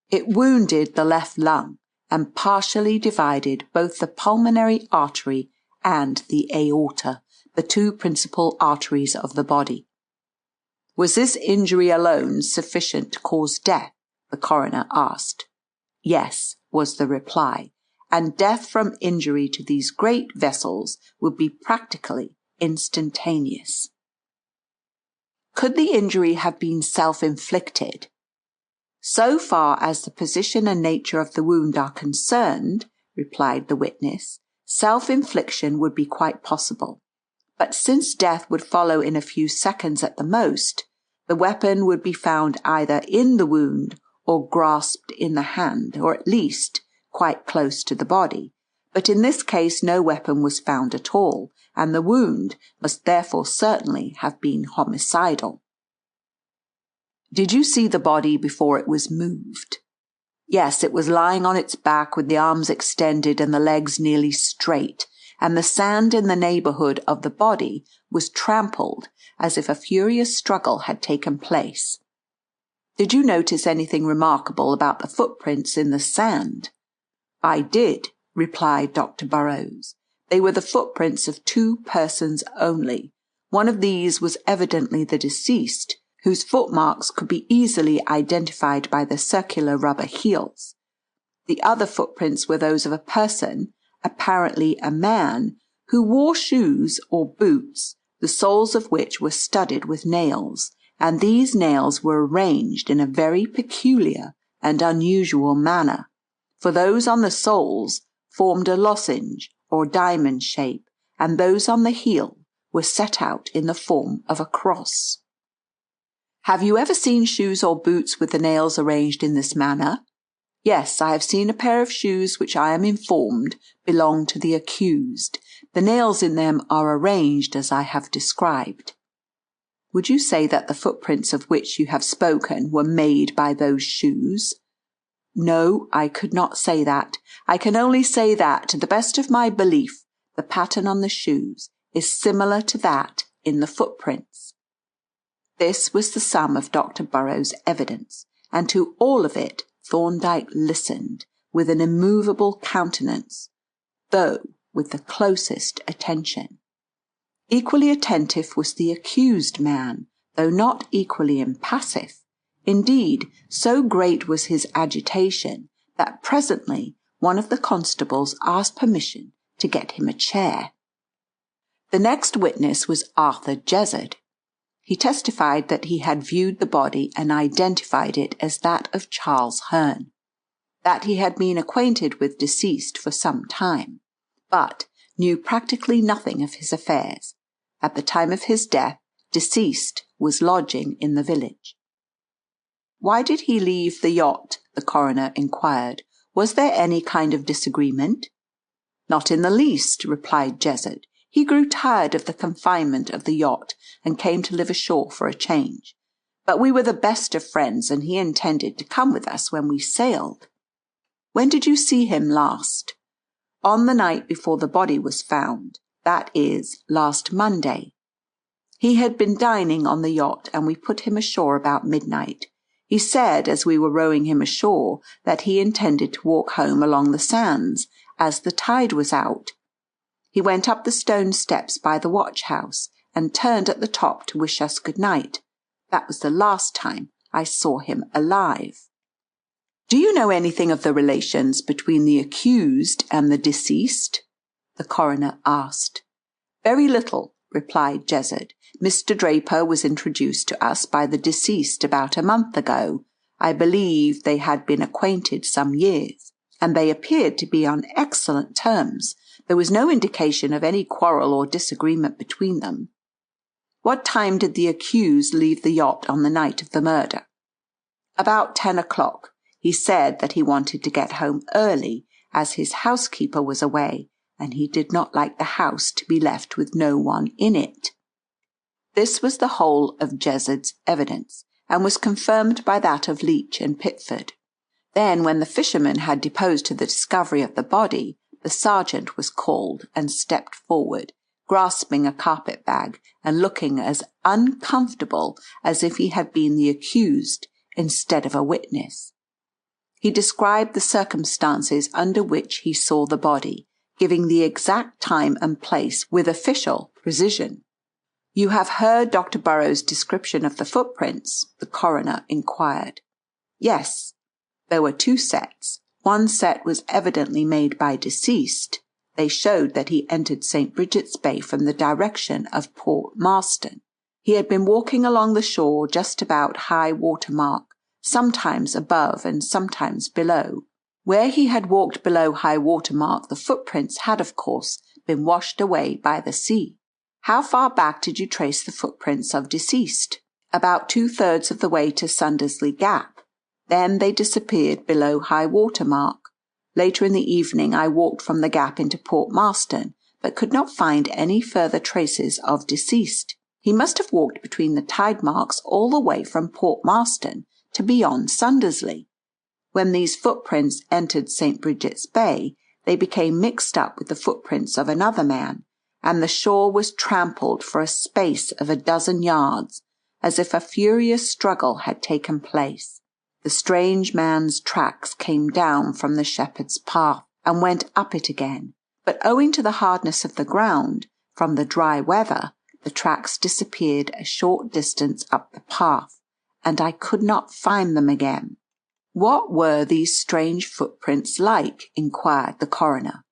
It wounded the left lung, and partially divided both the pulmonary artery and the aorta, the two principal arteries of the body." "Was this injury alone sufficient to cause death?" the coroner asked. "Yes," was the reply, "and death from injury to these great vessels would be practically instantaneous." "Could the injury have been self-inflicted?" "So far as the position and nature of the wound are concerned," replied the witness, "self-infliction would be quite possible. But since death would follow in a few seconds at the most, the weapon would be found either in the wound or grasped in the hand, or at least quite close to the body. But in this case no weapon was found at all, and the wound must therefore certainly have been homicidal." "Did you see the body before it was moved?" "Yes, it was lying on its back with the arms extended and the legs nearly straight, and the sand in the neighbourhood of the body was trampled as if a furious struggle had taken place." "Did you notice anything remarkable about the footprints in the sand?" "I did," replied Dr. Burrows. "They were the footprints of two persons only. One of these was evidently the deceased, whose footmarks could be easily identified by the circular rubber heels. The other footprints were those of a person, apparently a man, who wore shoes or boots, the soles of which were studded with nails, and these nails were arranged in a very peculiar and unusual manner, for those on the soles formed a lozenge or diamond shape, and those on the heel were set out in the form of a cross." "Have you ever seen shoes or boots with the nails arranged in this manner?" "Yes, I have seen a pair of shoes which I am informed belong to the accused. The nails in them are arranged as I have described." "Would you say that the footprints of which you have spoken were made by those shoes?" "No, I could not say that. I can only say that, to the best of my belief, the pattern on the shoes is similar to that in the footprints." This was the sum of Dr. Burrows' evidence, and to all of it Thorndyke listened with an immovable countenance, though with the closest attention. Equally attentive was the accused man, though not equally impassive. Indeed, so great was his agitation that presently one of the constables asked permission to get him a chair. The next witness was Arthur Jessup. He testified that he had viewed the body and identified it as that of Charles Hearn, that he had been acquainted with deceased for some time, but knew practically nothing of his affairs. At the time of his death, deceased was lodging in the village. Why did he leave the yacht? The coroner inquired. Was there any kind of disagreement? Not in the least, replied Jessup. He grew tired of the confinement of the yacht and came to live ashore for a change. But we were the best of friends, and he intended to come with us when we sailed. When did you see him last? On the night before the body was found, that is, last Monday. He had been dining on the yacht, and we put him ashore about midnight. He said, as we were rowing him ashore, that he intended to walk home along the sands, as the tide was out. He went up the stone steps by the watch-house, and turned at the top to wish us good night. That was the last time I saw him alive. Do you know anything of the relations between the accused and the deceased? The coroner asked. Very little, replied Jessup. Mr. Draper was introduced to us by the deceased about a month ago. I believe they had been acquainted some years, and they appeared to be on excellent terms. There was no indication of any quarrel or disagreement between them. What time did the accused leave the yacht on the night of the murder? About 10 o'clock. He said that he wanted to get home early, as his housekeeper was away, and he did not like the house to be left with no one in it. This was the whole of Jessup's evidence, and was confirmed by that of Leach and Pitford. Then, when the fisherman had deposed to the discovery of the body, the sergeant was called and stepped forward, grasping a carpet-bag and looking as uncomfortable as if he had been the accused instead of a witness. He described the circumstances under which he saw the body, giving the exact time and place with official precision. You have heard Dr. Burrows' description of the footprints? The coroner inquired. Yes. There were 2 sets. One set was evidently made by deceased. They showed that he entered St. Bridget's Bay from the direction of Port Marston. He had been walking along the shore just about high water mark, sometimes above and sometimes below. Where he had walked below high water mark, the footprints had, of course, been washed away by the sea. How far back did you trace the footprints of deceased? About 2/3 of the way to Sundersley Gap. Then they disappeared below high water mark. Later in the evening I walked from the gap into Port Marston, but could not find any further traces of deceased. He must have walked between the tide marks all the way from Port Marston to beyond Sundersley. When these footprints entered St. Bridget's Bay, they became mixed up with the footprints of another man, and the shore was trampled for a space of 12 yards, as if a furious struggle had taken place. The strange man's tracks came down from the shepherd's path and went up it again, but owing to the hardness of the ground, from the dry weather, the tracks disappeared a short distance up the path, and I could not find them again. What were these strange footprints like? Inquired the coroner.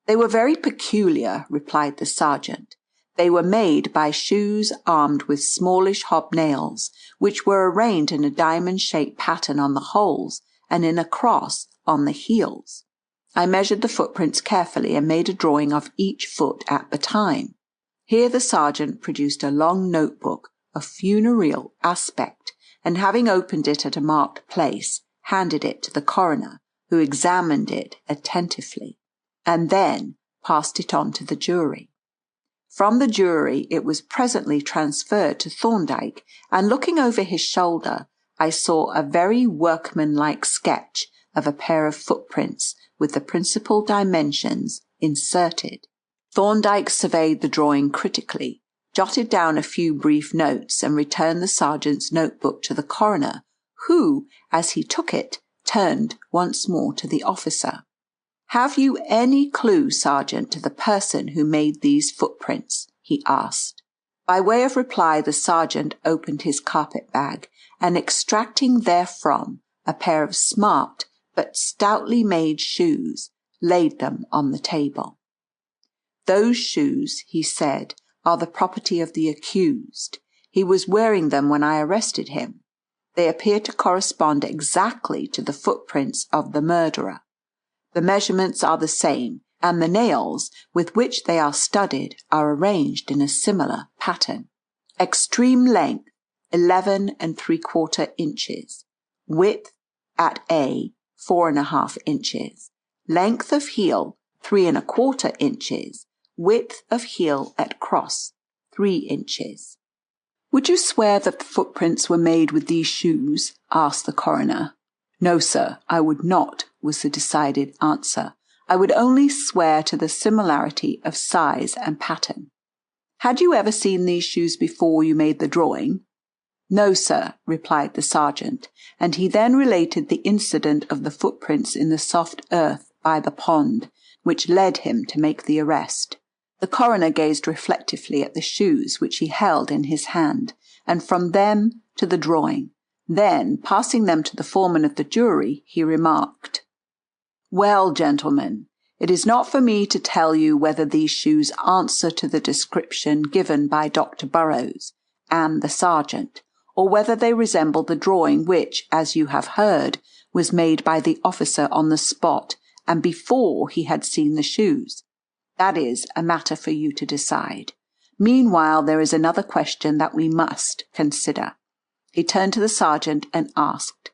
They were very peculiar, replied the sergeant. They were made by shoes armed with smallish hobnails, which were arranged in a diamond-shaped pattern on the holes and in a cross on the heels. I measured the footprints carefully and made a drawing of each foot at the time. Here the sergeant produced a long notebook of funereal aspect, and having opened it at a marked place, handed it to the coroner, who examined it attentively, and then passed it on to the jury. From the jury it was presently transferred to Thorndyke, and looking over his shoulder, I saw a very workmanlike sketch of a pair of footprints with the principal dimensions inserted. Thorndyke surveyed the drawing critically, jotted down a few brief notes, and returned the sergeant's notebook to the coroner, who, as he took it, turned once more to the officer. "Have you any clue, Sergeant, to the person who made these footprints?" he asked. By way of reply, the sergeant opened his carpet bag and, extracting therefrom a pair of smart but stoutly made shoes, laid them on the table. "Those shoes," he said, "are the property of the accused. He was wearing them when I arrested him. They appear to correspond exactly to the footprints of the murderer. The measurements are the same, and the nails with which they are studded are arranged in a similar pattern. Extreme length 11¾ inches, width at A 4½ inches, length of heel 3¼ inches, width of heel at cross 3 inches." "Would you swear that the footprints were made with these shoes?" asked the coroner. "No, sir, I would not," was the decided answer. "I would only swear to the similarity of size and pattern." "Had you ever seen these shoes before you made the drawing?" "No, sir," replied the sergeant, and he then related the incident of the footprints in the soft earth by the pond, which led him to make the arrest. The coroner gazed reflectively at the shoes which he held in his hand, and from them to the drawing. Then, passing them to the foreman of the jury, he remarked, "Well, gentlemen, it is not for me to tell you whether these shoes answer to the description given by Dr. Burrows and the sergeant, or whether they resemble the drawing which, as you have heard, was made by the officer on the spot and before he had seen the shoes. That is a matter for you to decide. Meanwhile, there is another question that we must consider." He turned to the sergeant and asked,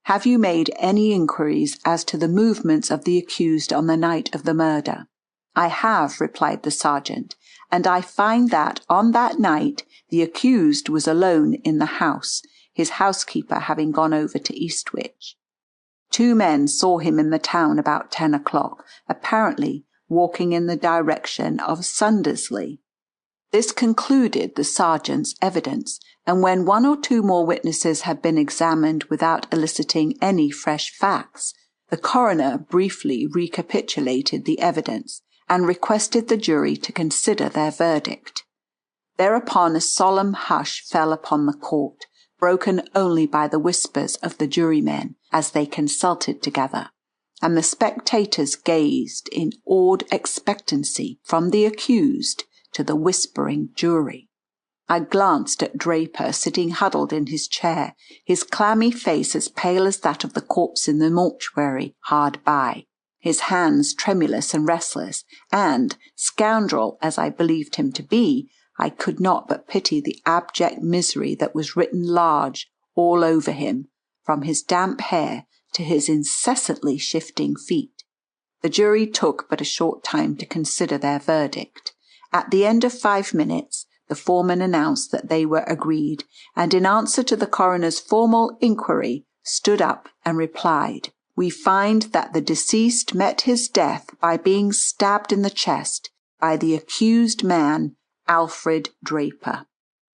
"Have you made any inquiries as to the movements of the accused on the night of the murder?" "I have," replied the sergeant, "and I find that on that night the accused was alone in the house, his housekeeper having gone over to Eastwich. 2 men saw him in the town about 10 o'clock, apparently walking in the direction of Sundersley." This concluded the sergeant's evidence, and when 1 or 2 more witnesses had been examined without eliciting any fresh facts, the coroner briefly recapitulated the evidence and requested the jury to consider their verdict. Thereupon a solemn hush fell upon the court, broken only by the whispers of the jurymen as they consulted together, and the spectators gazed in awed expectancy from the accused to the whispering jury. I glanced at Draper sitting huddled in his chair, his clammy face as pale as that of the corpse in the mortuary hard by, his hands tremulous and restless, and, scoundrel as I believed him to be, I could not but pity the abject misery that was written large all over him, from his damp hair to his incessantly shifting feet. The jury took but a short time to consider their verdict. At the end of 5 minutes, the foreman announced that they were agreed, and in answer to the coroner's formal inquiry, stood up and replied, "We find that the deceased met his death by being stabbed in the chest by the accused man, Alfred Draper."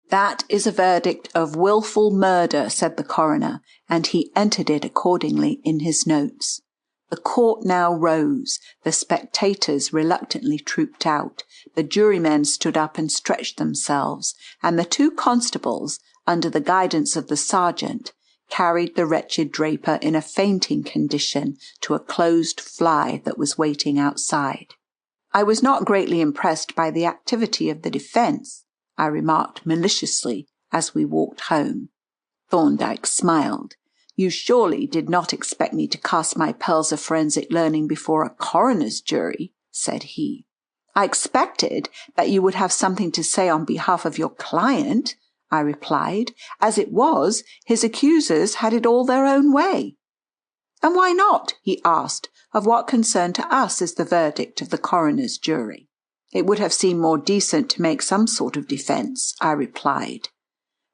"That is a verdict of wilful murder," said the coroner, and he entered it accordingly in his notes. The court now rose, the spectators reluctantly trooped out, the jurymen stood up and stretched themselves, and the 2 constables, under the guidance of the sergeant, carried the wretched Draper in a fainting condition to a closed fly that was waiting outside. "I was not greatly impressed by the activity of the defence," I remarked maliciously as we walked home. Thorndyke smiled. "You surely did not expect me to cast my pearls of forensic learning before a coroner's jury," said he. "I expected that you would have something to say on behalf of your client," I replied. "As it was, his accusers had it all their own way." "And why not?" he asked. "Of what concern to us is the verdict of the coroner's jury?" "It would have seemed more decent to make some sort of defence," I replied.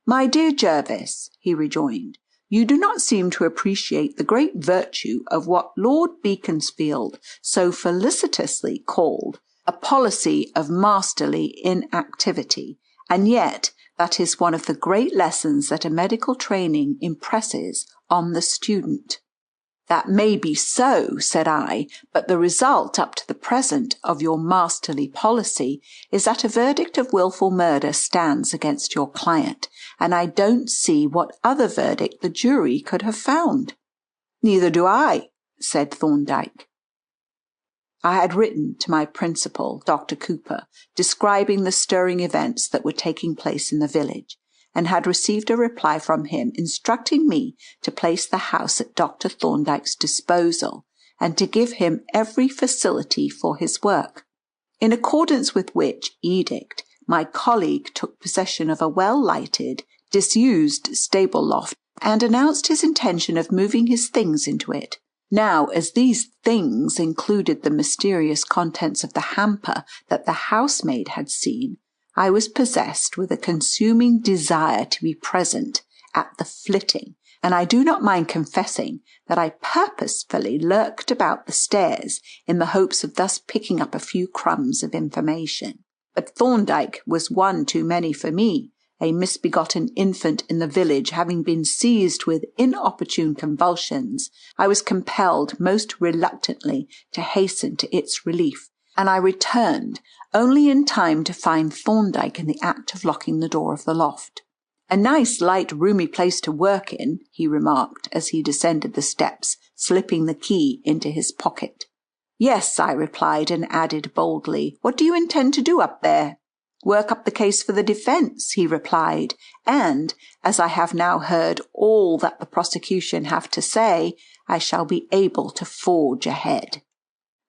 "My dear Jervis," he rejoined, "you do not seem to appreciate the great virtue of what Lord Beaconsfield so felicitously called a policy of masterly inactivity, and yet that is one of the great lessons that a medical training impresses on the student." "That may be so," said I, "but the result up to the present of your masterly policy is that a verdict of wilful murder stands against your client, and I don't see what other verdict the jury could have found." "Neither do I," said Thorndyke. I had written to my principal, Dr. Cooper, describing the stirring events that were taking place in the village, and had received a reply from him instructing me to place the house at Dr. Thorndyke's disposal and to give him every facility for his work. In accordance with which edict, my colleague took possession of a well-lighted, disused stable loft and announced his intention of moving his things into it. Now, as these things included the mysterious contents of the hamper that the housemaid had seen, I was possessed with a consuming desire to be present at the flitting, and I do not mind confessing that I purposefully lurked about the stairs in the hopes of thus picking up a few crumbs of information. But Thorndyke was one too many for me, a misbegotten infant in the village having been seized with inopportune convulsions. I was compelled most reluctantly to hasten to its relief, and I returned only in time to find Thorndyke in the act of locking the door of the loft. "A nice, light, roomy place to work in," he remarked as he descended the steps, slipping the key into his pocket. "Yes," I replied, and added boldly, "What do you intend to do up there?" "Work up the case for the defence," he replied, "and, as I have now heard all that the prosecution have to say, I shall be able to forge ahead."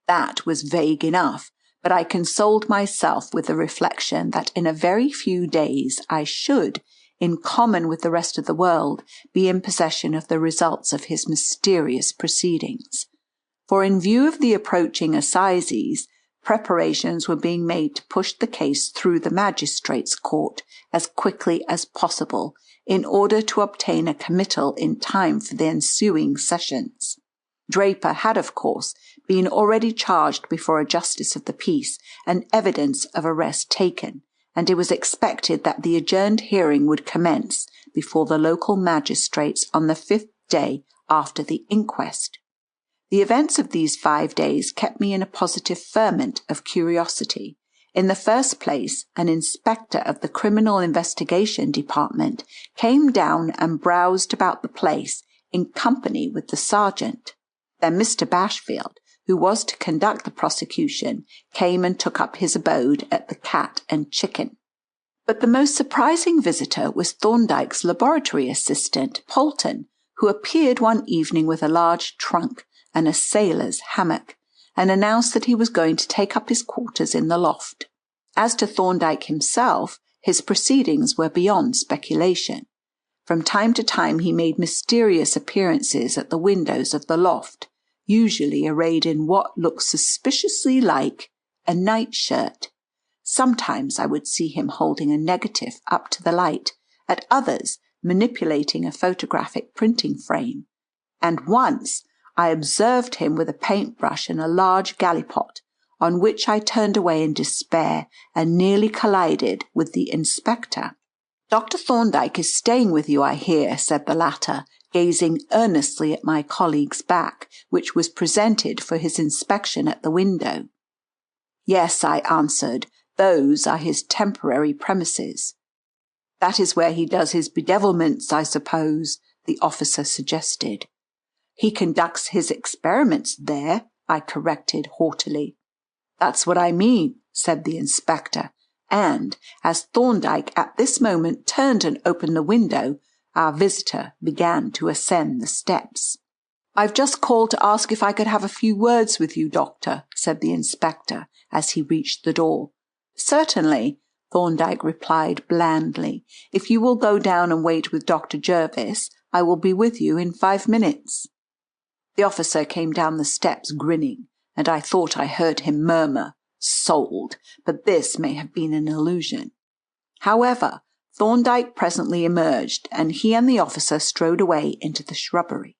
That was vague enough, but I consoled myself with the reflection that in a very few days I should, in common with the rest of the world, be in possession of the results of his mysterious proceedings. For in view of the approaching assizes, preparations were being made to push the case through the magistrates' court as quickly as possible, in order to obtain a committal in time for the ensuing sessions. Draper had, of course, been already charged before a justice of the peace and evidence of arrest taken, and it was expected that the adjourned hearing would commence before the local magistrates on the 5th day after the inquest. The events of these 5 days kept me in a positive ferment of curiosity. In the first place, an inspector of the Criminal Investigation Department came down and browsed about the place in company with the sergeant. Then Mr. Bashfield, who was to conduct the prosecution, came and took up his abode at the Cat and Chicken. But the most surprising visitor was Thorndyke's laboratory assistant, Polton, who appeared one evening with a large trunk and a sailor's hammock, and announced that he was going to take up his quarters in the loft. As to Thorndyke himself, his proceedings were beyond speculation. From time to time he made mysterious appearances at the windows of the loft, usually arrayed in what looked suspiciously like a nightshirt. Sometimes I would see him holding a negative up to the light, at others manipulating a photographic printing frame, and once I observed him with a paintbrush and a large gallipot, on which I turned away in despair and nearly collided with the inspector. "Dr. Thorndyke is staying with you, I hear," said the latter, gazing earnestly at my colleague's back, which was presented for his inspection at the window. "Yes," I answered, "those are his temporary premises." "That is where he does his bedevilments, I suppose," the officer suggested. "He conducts his experiments there," I corrected haughtily. "That's what I mean," said the inspector, and, as Thorndyke at this moment turned and opened the window, our visitor began to ascend the steps. "I've just called to ask if I could have a few words with you, Doctor," said the inspector as he reached the door. "Certainly," Thorndyke replied blandly. "If you will go down and wait with Dr. Jervis, I will be with you in 5 minutes." The officer came down the steps grinning, and I thought I heard him murmur, "Sold," but this may have been an illusion. However, Thorndyke presently emerged, and he and the officer strode away into the shrubbery.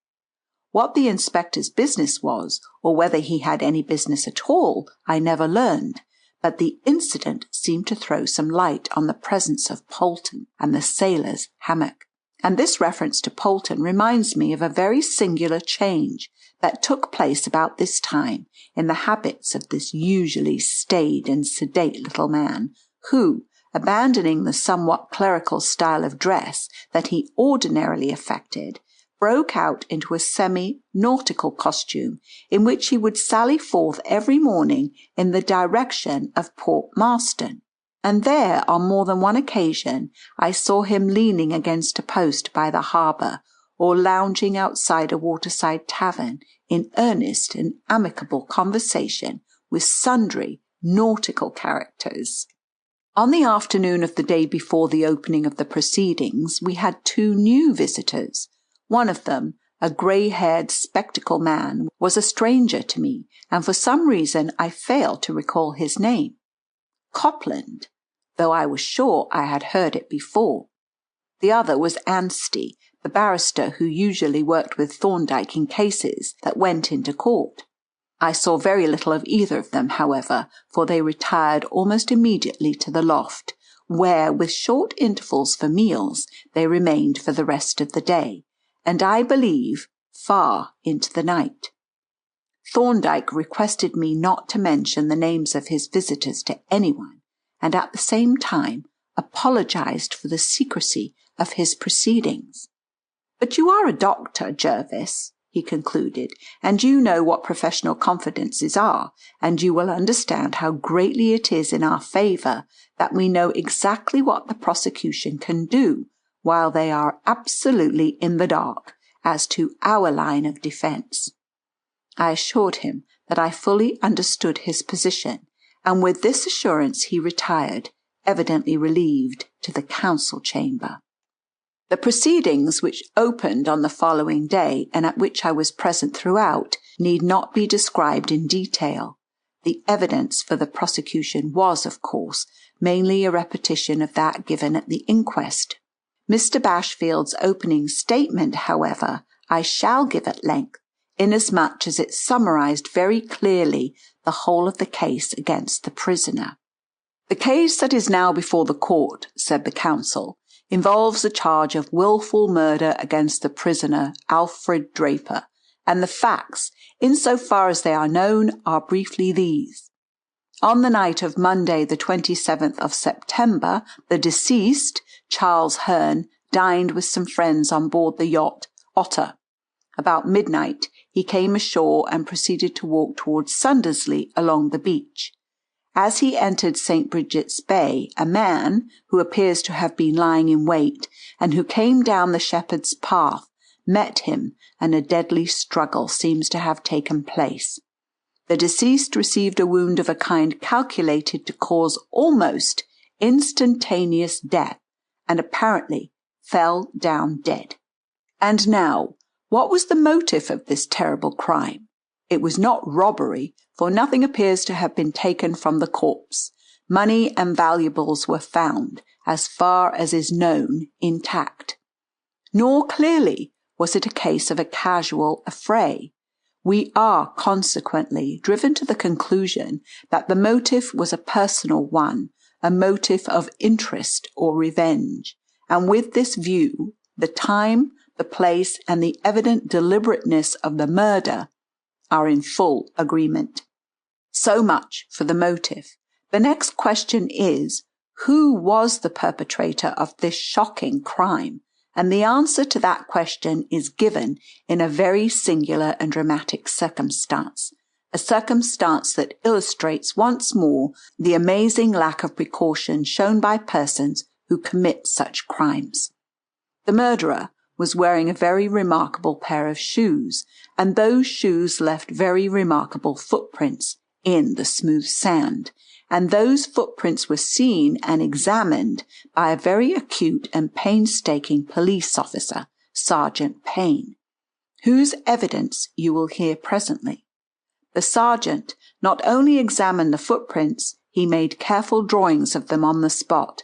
What the inspector's business was, or whether he had any business at all, I never learned, but the incident seemed to throw some light on the presence of Polton and the sailor's hammock. And this reference to Polton reminds me of a very singular change that took place about this time in the habits of this usually staid and sedate little man, who, abandoning the somewhat clerical style of dress that he ordinarily affected, broke out into a semi-nautical costume in which he would sally forth every morning in the direction of Port Marston. And there, on more than one occasion, I saw him leaning against a post by the harbour, or lounging outside a waterside tavern in earnest and amicable conversation with sundry nautical characters. On the afternoon of the day before the opening of the proceedings, we had 2 new visitors. One of them, a grey-haired, spectacled man, was a stranger to me, and for some reason I failed to recall his name. Copland, though I was sure I had heard it before. The other was Anstey, the barrister who usually worked with Thorndyke in cases that went into court. I saw very little of either of them, however, for they retired almost immediately to the loft, where, with short intervals for meals, they remained for the rest of the day, and I believe far into the night. Thorndyke requested me not to mention the names of his visitors to anyone, and at the same time apologized for the secrecy of his proceedings. "But you are a doctor, Jervis," he concluded, "and you know what professional confidences are, and you will understand how greatly it is in our favour that we know exactly what the prosecution can do, while they are absolutely in the dark as to our line of defence." I assured him that I fully understood his position, and with this assurance he retired, evidently relieved, to the council chamber. The proceedings, which opened on the following day, and at which I was present throughout, need not be described in detail. The evidence for the prosecution was, of course, mainly a repetition of that given at the inquest. Mr. Bashfield's opening statement, however, I shall give at length, inasmuch as it summarized very clearly the whole of the case against the prisoner. "The case that is now before the court," said the counsel, "involves a charge of wilful murder against the prisoner Alfred Draper, and the facts, in so far as they are known, are briefly these. On the night of Monday the 27th of September, the deceased, Charles Hearn, dined with some friends on board the yacht Otter. About midnight he came ashore and proceeded to walk towards Sundersley along the beach. As he entered St. Bridget's Bay, a man, who appears to have been lying in wait, and who came down the shepherd's path, met him, and a deadly struggle seems to have taken place. The deceased received a wound of a kind calculated to cause almost instantaneous death, and apparently fell down dead. And now, what was the motive of this terrible crime? It was not robbery, for nothing appears to have been taken from the corpse. Money and valuables were found, as far as is known, intact. Nor clearly was it a case of a casual affray. We are, consequently, driven to the conclusion that the motive was a personal one, a motive of interest or revenge, and with this view, the time, the place, and the evident deliberateness of the murder are in full agreement. So much for the motive. The next question is, who was the perpetrator of this shocking crime? And the answer to that question is given in a very singular and dramatic circumstance, a circumstance that illustrates once more the amazing lack of precaution shown by persons who commit such crimes. The murderer was wearing a very remarkable pair of shoes, and those shoes left very remarkable footprints in the smooth sand, and those footprints were seen and examined by a very acute and painstaking police officer, Sergeant Payne, whose evidence you will hear presently. The sergeant not only examined the footprints, he made careful drawings of them on the spot,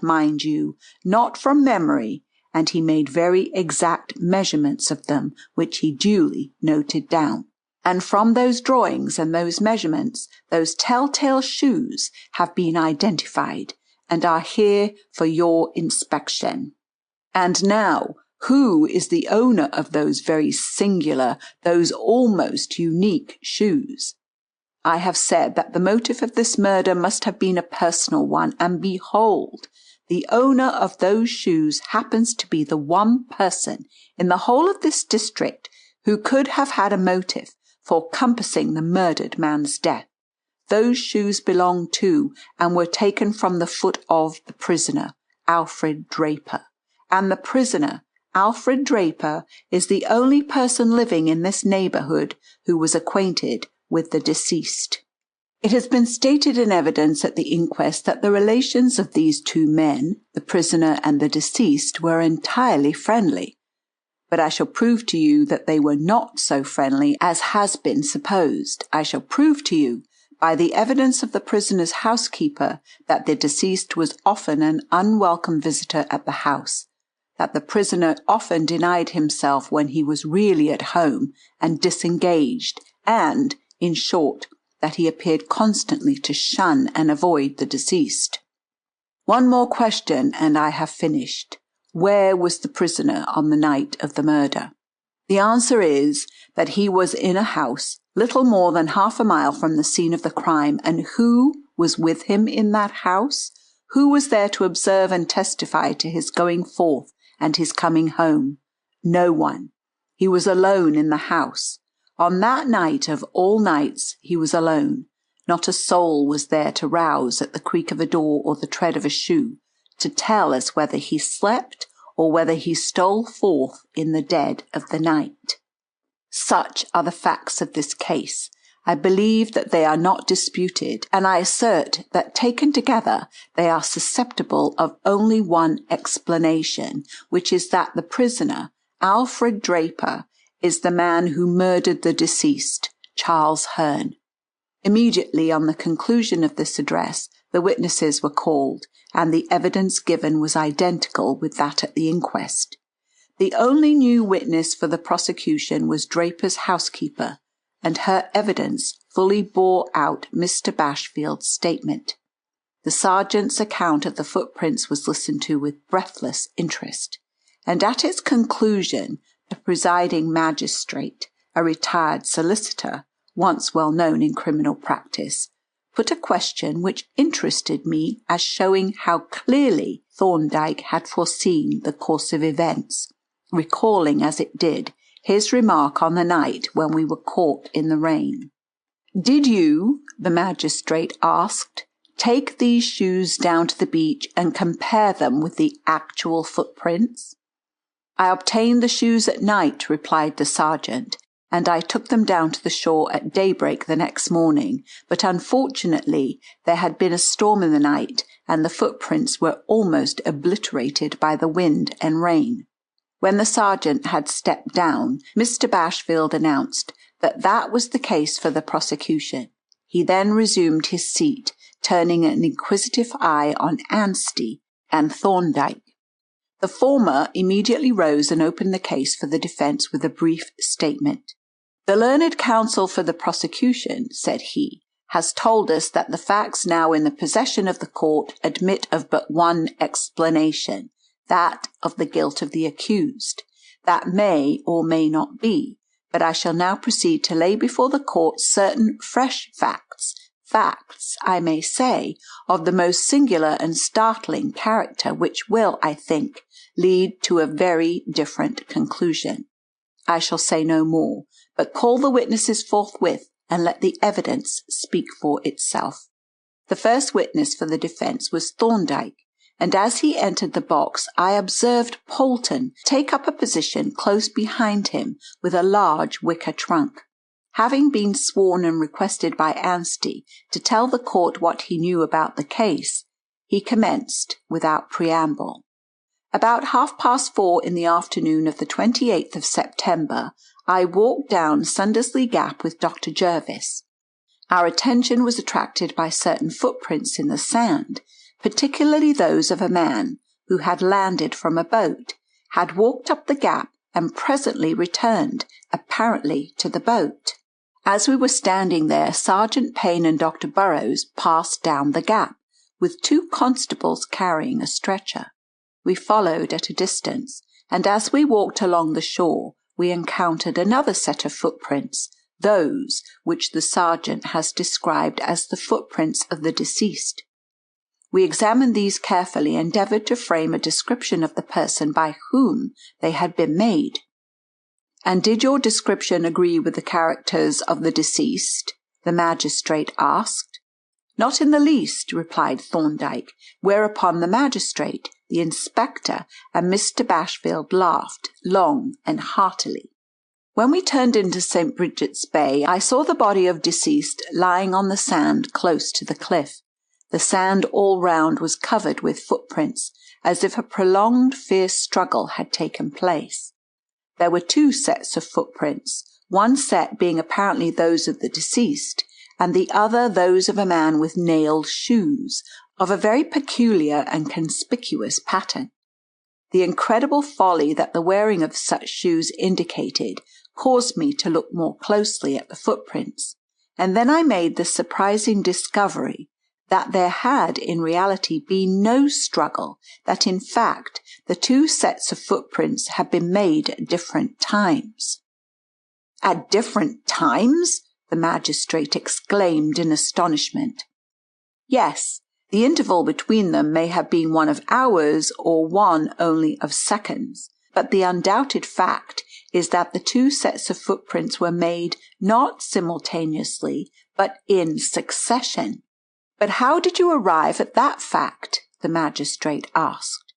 mind you, not from memory, and he made very exact measurements of them, which he duly noted down. And from those drawings and those measurements, those telltale shoes have been identified, and are here for your inspection. And now, Who is the owner of those very singular, those almost unique shoes? I have said that the motive of this murder must have been a personal one, and behold, the owner of those shoes happens to be the one person in the whole of this district who could have had a motive for compassing the murdered man's death. Those shoes belong to and were taken from the foot of the prisoner, Alfred Draper. And the prisoner, Alfred Draper, is the only person living in this neighbourhood who was acquainted with the deceased. It has been stated in evidence at the inquest that the relations of these two men, the prisoner and the deceased, were entirely friendly. But I shall prove to you that they were not so friendly as has been supposed. I shall prove to you, by the evidence of the prisoner's housekeeper, that the deceased was often an unwelcome visitor at the house, that the prisoner often denied himself when he was really at home and disengaged, and, in short, that he appeared constantly to shun and avoid the deceased. One more question, and I have finished. Where was the prisoner on the night of the murder? The answer is that he was in a house little more than half a mile from the scene of the crime, and who was with him in that house? Who was there to observe and testify to his going forth and his coming home? No one. He was alone in the house. On that night of all nights he was alone. Not a soul was there to rouse at the creak of a door or the tread of a shoe, to tell us whether he slept or whether he stole forth in the dead of the night. Such are the facts of this case. I believe that they are not disputed, and I assert that taken together they are susceptible of only one explanation, which is that the prisoner, Alfred Draper, is the man who murdered the deceased, Charles Hearn. Immediately on the conclusion of this address, the witnesses were called, and the evidence given was identical with that at the inquest. The only new witness for the prosecution was Draper's housekeeper, and her evidence fully bore out Mr. Bashfield's statement. The sergeant's account of the footprints was listened to with breathless interest, and at its conclusion the presiding magistrate, a retired solicitor, once well known in criminal practice, put a question which interested me as showing how clearly Thorndyke had foreseen the course of events, recalling as it did his remark on the night when we were caught in the rain. "Did you," the magistrate asked, "take these shoes down to the beach and compare them with the actual footprints?" "I obtained the shoes at night," replied the sergeant, "and I took them down to the shore at daybreak the next morning, but unfortunately there had been a storm in the night, and the footprints were almost obliterated by the wind and rain." When the sergeant had stepped down, Mr. Bashfield announced that that was the case for the prosecution. He then resumed his seat, turning an inquisitive eye on Anstey and Thorndyke. The former immediately rose and opened the case for the defence with a brief statement. "The learned counsel for the prosecution," said he, "has told us that the facts now in the possession of the court admit of but one explanation, that of the guilt of the accused. That may or may not be, but I shall now proceed to lay before the court certain fresh facts, I may say, of the most singular and startling character, which will, I think, lead to a very different conclusion. I shall say no more, but call the witnesses forthwith and let the evidence speak for itself." The first witness for the defence was Thorndyke, and as he entered the box I observed Polton take up a position close behind him with a large wicker trunk. Having been sworn and requested by Anstey to tell the court what he knew about the case, he commenced without preamble. "About 4:30 in the afternoon of the 28th of September, I walked down Sundersley Gap with Dr. Jervis. Our attention was attracted by certain footprints in the sand, particularly those of a man who had landed from a boat, had walked up the gap, and presently returned, apparently to the boat. As we were standing there, Sergeant Payne and Dr. Burrows passed down the gap, with two constables carrying a stretcher. We followed at a distance, and as we walked along the shore, we encountered another set of footprints, those which the sergeant has described as the footprints of the deceased. We examined these carefully and endeavoured to frame a description of the person by whom they had been made. "And did your description agree with the characters of the deceased?" the magistrate asked. "Not in the least," replied Thorndyke, whereupon the magistrate, the inspector, and Mr. Bashfield laughed long and heartily. When we turned into St. Bridget's Bay, I saw the body of deceased lying on the sand close to the cliff. The sand all round was covered with footprints, as if a prolonged fierce struggle had taken place. There were 2 sets of footprints, one set being apparently those of the deceased, and the other those of a man with nailed shoes, of a very peculiar and conspicuous pattern. The incredible folly that the wearing of such shoes indicated caused me to look more closely at the footprints, and then I made the surprising discovery that there had in reality been no struggle, that in fact the 2 sets of footprints had been made at different times. "At different times?" the magistrate exclaimed in astonishment. "Yes, the interval between them may have been one of hours or one only of seconds, but the undoubted fact is that the 2 sets of footprints were made not simultaneously, but in succession." "But how did you arrive at that fact?" the magistrate asked.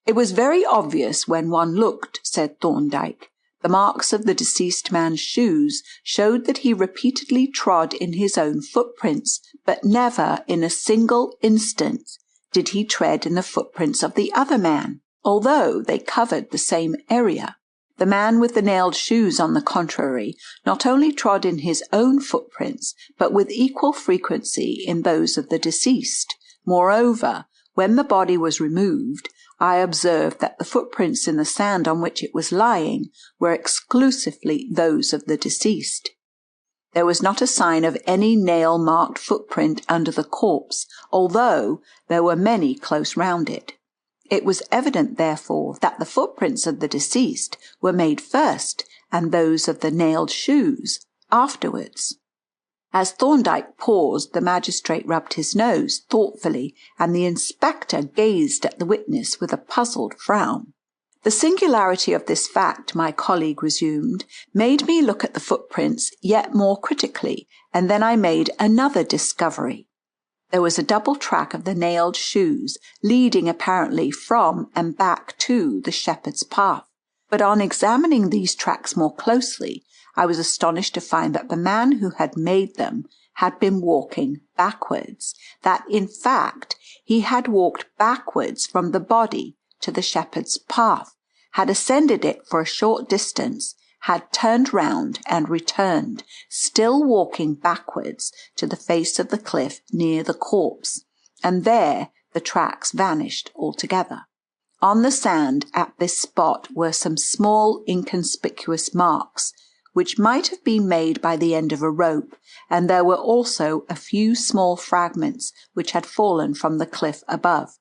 "It was very obvious when one looked," said Thorndyke. "The marks of the deceased man's shoes showed that he repeatedly trod in his own footprints, but never in a single instance did he tread in the footprints of the other man, although they covered the same area. The man with the nailed shoes, on the contrary, not only trod in his own footprints, but with equal frequency in those of the deceased. Moreover, when the body was removed, I observed that the footprints in the sand on which it was lying were exclusively those of the deceased. There was not a sign of any nail-marked footprint under the corpse, although there were many close round it. It was evident, therefore, that the footprints of the deceased were made first, and those of the nailed shoes afterwards." As Thorndyke paused, the magistrate rubbed his nose thoughtfully, and the inspector gazed at the witness with a puzzled frown. "The singularity of this fact," my colleague resumed, "made me look at the footprints yet more critically, and then I made another discovery. There was a double track of the nailed shoes, leading apparently from and back to the shepherd's path. But on examining these tracks more closely, I was astonished to find that the man who had made them had been walking backwards, that in fact he had walked backwards from the body to the shepherd's path, had ascended it for a short distance, had turned round and returned, still walking backwards to the face of the cliff near the corpse, and there the tracks vanished altogether. On the sand at this spot were some small inconspicuous marks, which might have been made by the end of a rope, and there were also a few small fragments which had fallen from the cliff above.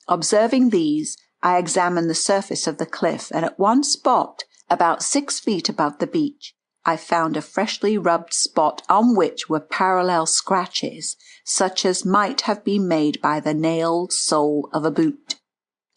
Observing these, I examined the surface of the cliff, and at one spot, about 6 feet above the beach, I found a freshly rubbed spot on which were parallel scratches, such as might have been made by the nailed sole of a boot.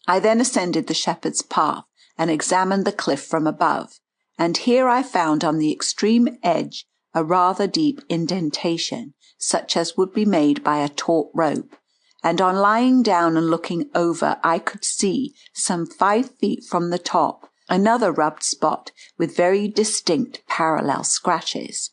I then ascended the shepherd's path and examined the cliff from above, and here I found on the extreme edge a rather deep indentation, such as would be made by a taut rope, and on lying down and looking over I could see, some 5 feet from the top, another rubbed spot with very distinct parallel scratches.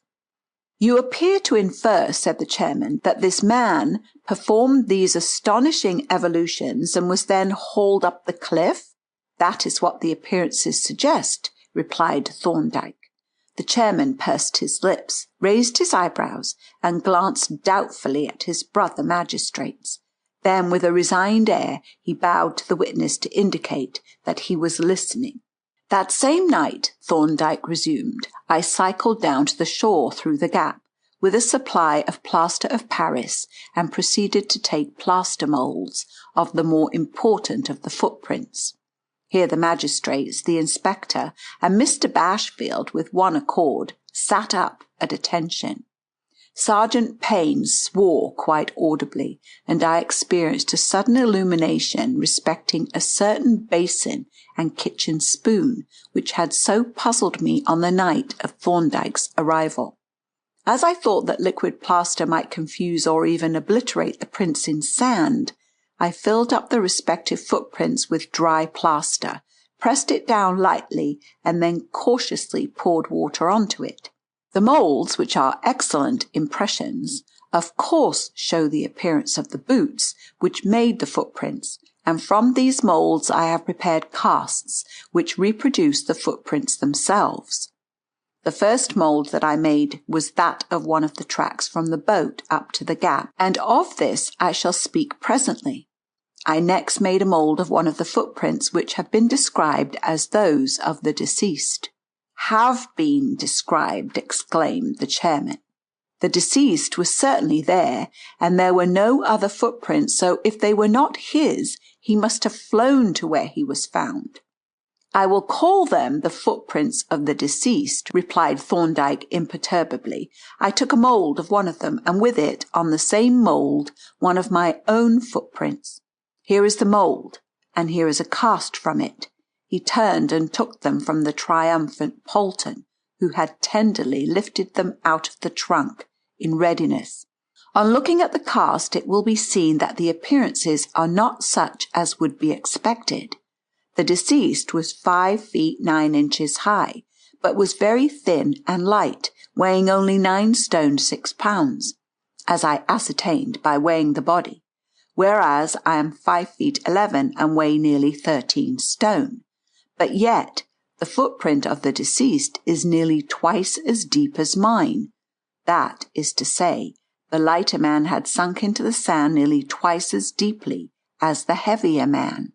"You appear to infer," said the chairman, "that this man performed these astonishing evolutions and was then hauled up the cliff?" "That is what the appearances suggest," replied Thorndyke. The chairman pursed his lips, raised his eyebrows, and glanced doubtfully at his brother magistrates. Then, with a resigned air, he bowed to the witness to indicate that he was listening. "That same night," Thorndyke resumed, "I cycled down to the shore through the gap, with a supply of plaster of Paris, and proceeded to take plaster moulds of the more important of the footprints. Here the magistrates, the inspector, and Mr. Bashfield, with one accord, sat up at attention. Sergeant Payne swore quite audibly, and I experienced a sudden illumination respecting a certain basin and kitchen spoon which had so puzzled me on the night of Thorndyke's arrival. As I thought that liquid plaster might confuse or even obliterate the prints in sand, I filled up the respective footprints with dry plaster, pressed it down lightly, and then cautiously poured water onto it. The moulds, which are excellent impressions, of course show the appearance of the boots which made the footprints, and from these moulds I have prepared casts which reproduce the footprints themselves. The first mould that I made was that of one of the tracks from the boat up to the gap, and of this I shall speak presently. I next made a mould of one of the footprints which have been described as those of the deceased. "Have been described," exclaimed the chairman. The deceased was certainly there, and there were no other footprints, so if they were not his, he must have flown to where he was found. "I will call them the footprints of the deceased," replied Thorndyke imperturbably. "I took a mould of one of them, and with it, on the same mould, one of my own footprints. Here is the mould, and here is a cast from it." He turned and took them from the triumphant Polton, who had tenderly lifted them out of the trunk, in readiness. On looking at the cast, it will be seen that the appearances are not such as would be expected. The deceased was 5 feet 9 inches high, but was very thin and light, weighing only 9 stone 6 pounds, as I ascertained by weighing the body, whereas I am 5 feet 11 and weigh nearly 13 stone. But yet the footprint of the deceased is nearly twice as deep as mine. That is to say, the lighter man had sunk into the sand nearly twice as deeply as the heavier man.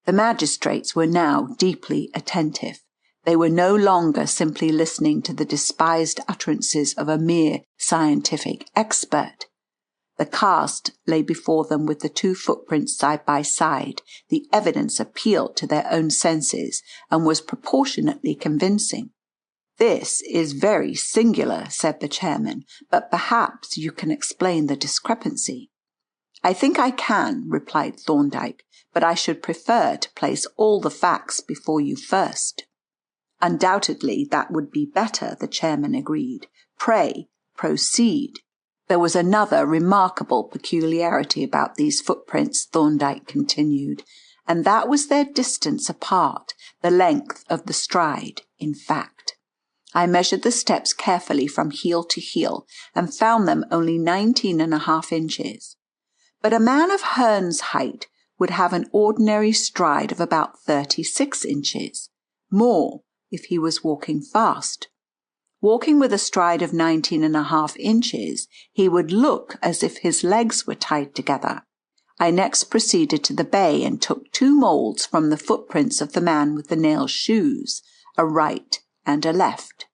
The magistrates were now deeply attentive. They were no longer simply listening to the despised utterances of a mere scientific expert. The cast lay before them with the 2 footprints side by side. The evidence appealed to their own senses and was proportionately convincing. "This is very singular," said the chairman, "but perhaps you can explain the discrepancy." "I think I can," replied Thorndyke, "but I should prefer to place all the facts before you first." "Undoubtedly that would be better," the chairman agreed. "Pray, proceed." "There was another remarkable peculiarity about these footprints," Thorndyke continued, "and that was their distance apart, the length of the stride, in fact. I measured the steps carefully from heel to heel, and found them only 19½ inches. But a man of Hearn's height would have an ordinary stride of about 36 inches, more if he was walking fast. Walking with a stride of 19½ inches, he would look as if his legs were tied together. I next proceeded to the bay and took 2 moulds from the footprints of the man with the nailed shoes, a right and a left.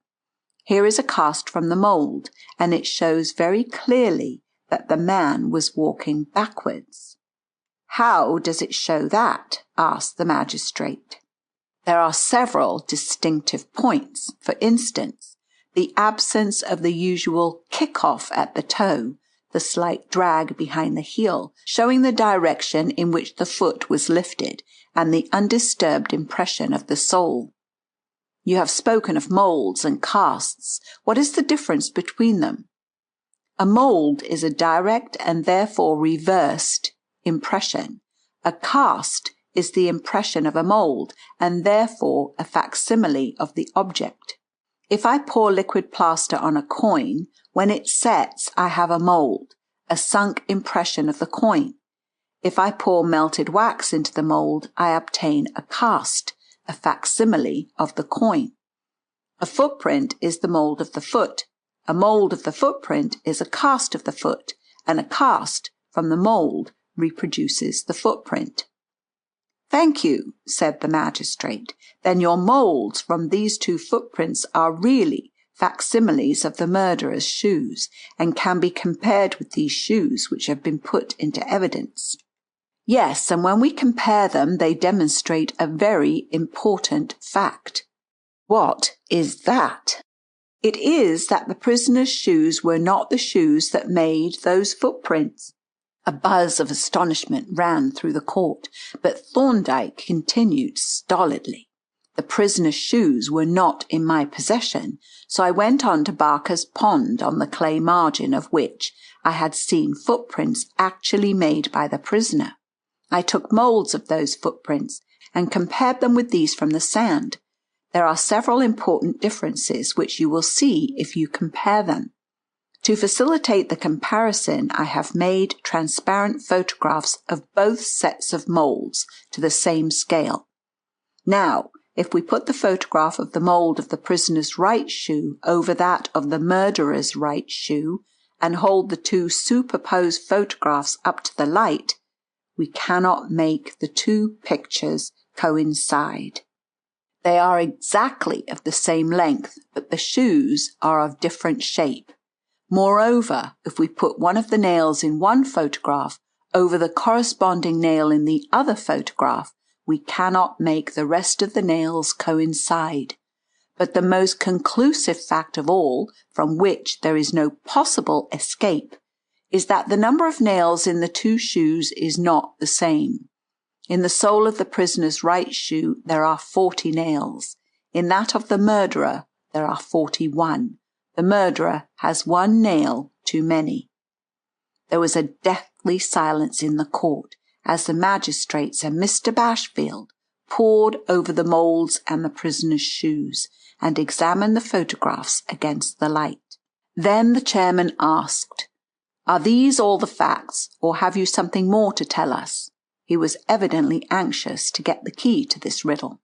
Here is a cast from the mould, and it shows very clearly that the man was walking backwards. "How does it show that?" asked the magistrate. "There are several distinctive points. For instance, the absence of the usual kick-off at the toe, the slight drag behind the heel, showing the direction in which the foot was lifted, and the undisturbed impression of the sole. You have spoken of moulds and casts. What is the difference between them?" "A mould is a direct and therefore reversed impression. A cast is the impression of a mould, and therefore a facsimile of the object. If I pour liquid plaster on a coin, when it sets I have a mould, a sunk impression of the coin. If I pour melted wax into the mould, I obtain a cast, a facsimile of the coin. A footprint is the mould of the foot. A mould of the footprint is a cast of the foot, and a cast from the mould reproduces the footprint." "Thank you," said the magistrate. "Then your moulds from these 2 footprints are really facsimiles of the murderer's shoes, and can be compared with these shoes which have been put into evidence." Yes, and when we compare them, they demonstrate a very important fact. What is that? It is that the prisoner's shoes were not the shoes that made those footprints. A buzz of astonishment ran through the court, but Thorndyke continued stolidly. The prisoner's shoes were not in my possession, so I went on to Barker's pond, on the clay margin of which I had seen footprints actually made by the prisoner. I took moulds of those footprints and compared them with these from the sand. There are several important differences which you will see if you compare them. To facilitate the comparison, I have made transparent photographs of both sets of moulds to the same scale. Now, if we put the photograph of the mould of the prisoner's right shoe over that of the murderer's right shoe and hold the two superposed photographs up to the light, we cannot make the two pictures coincide. They are exactly of the same length, but the shoes are of different shape. Moreover, if we put one of the nails in one photograph over the corresponding nail in the other photograph, we cannot make the rest of the nails coincide. But the most conclusive fact of all, from which there is no possible escape, is that the number of nails in the two shoes is not the same. In the sole of the prisoner's right shoe there are 40 nails. In that of the murderer there are 41. The murderer has one nail too many. There was a deathly silence in the court as the magistrates and Mr. Bashfield pored over the moulds and the prisoner's shoes and examined the photographs against the light. Then the chairman asked, "Are these all the facts, or have you something more to tell us?" He was evidently anxious to get the key to this riddle.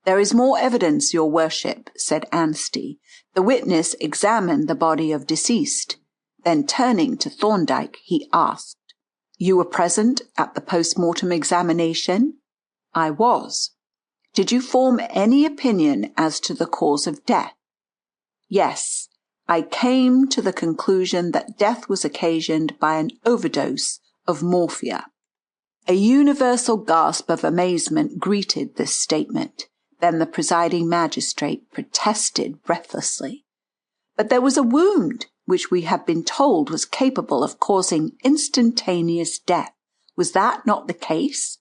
"There is more evidence, your worship," said Anstey. "The witness examined the body of deceased." Then turning to Thorndyke, he asked, "You were present at the post-mortem examination?" "I was." "Did you form any opinion as to the cause of death?" "Yes. I came to the conclusion that death was occasioned by an overdose of morphia." A universal gasp of amazement greeted this statement. Then the presiding magistrate protested breathlessly. "But there was a wound, which we have been told was capable of causing instantaneous death. Was that not the case?"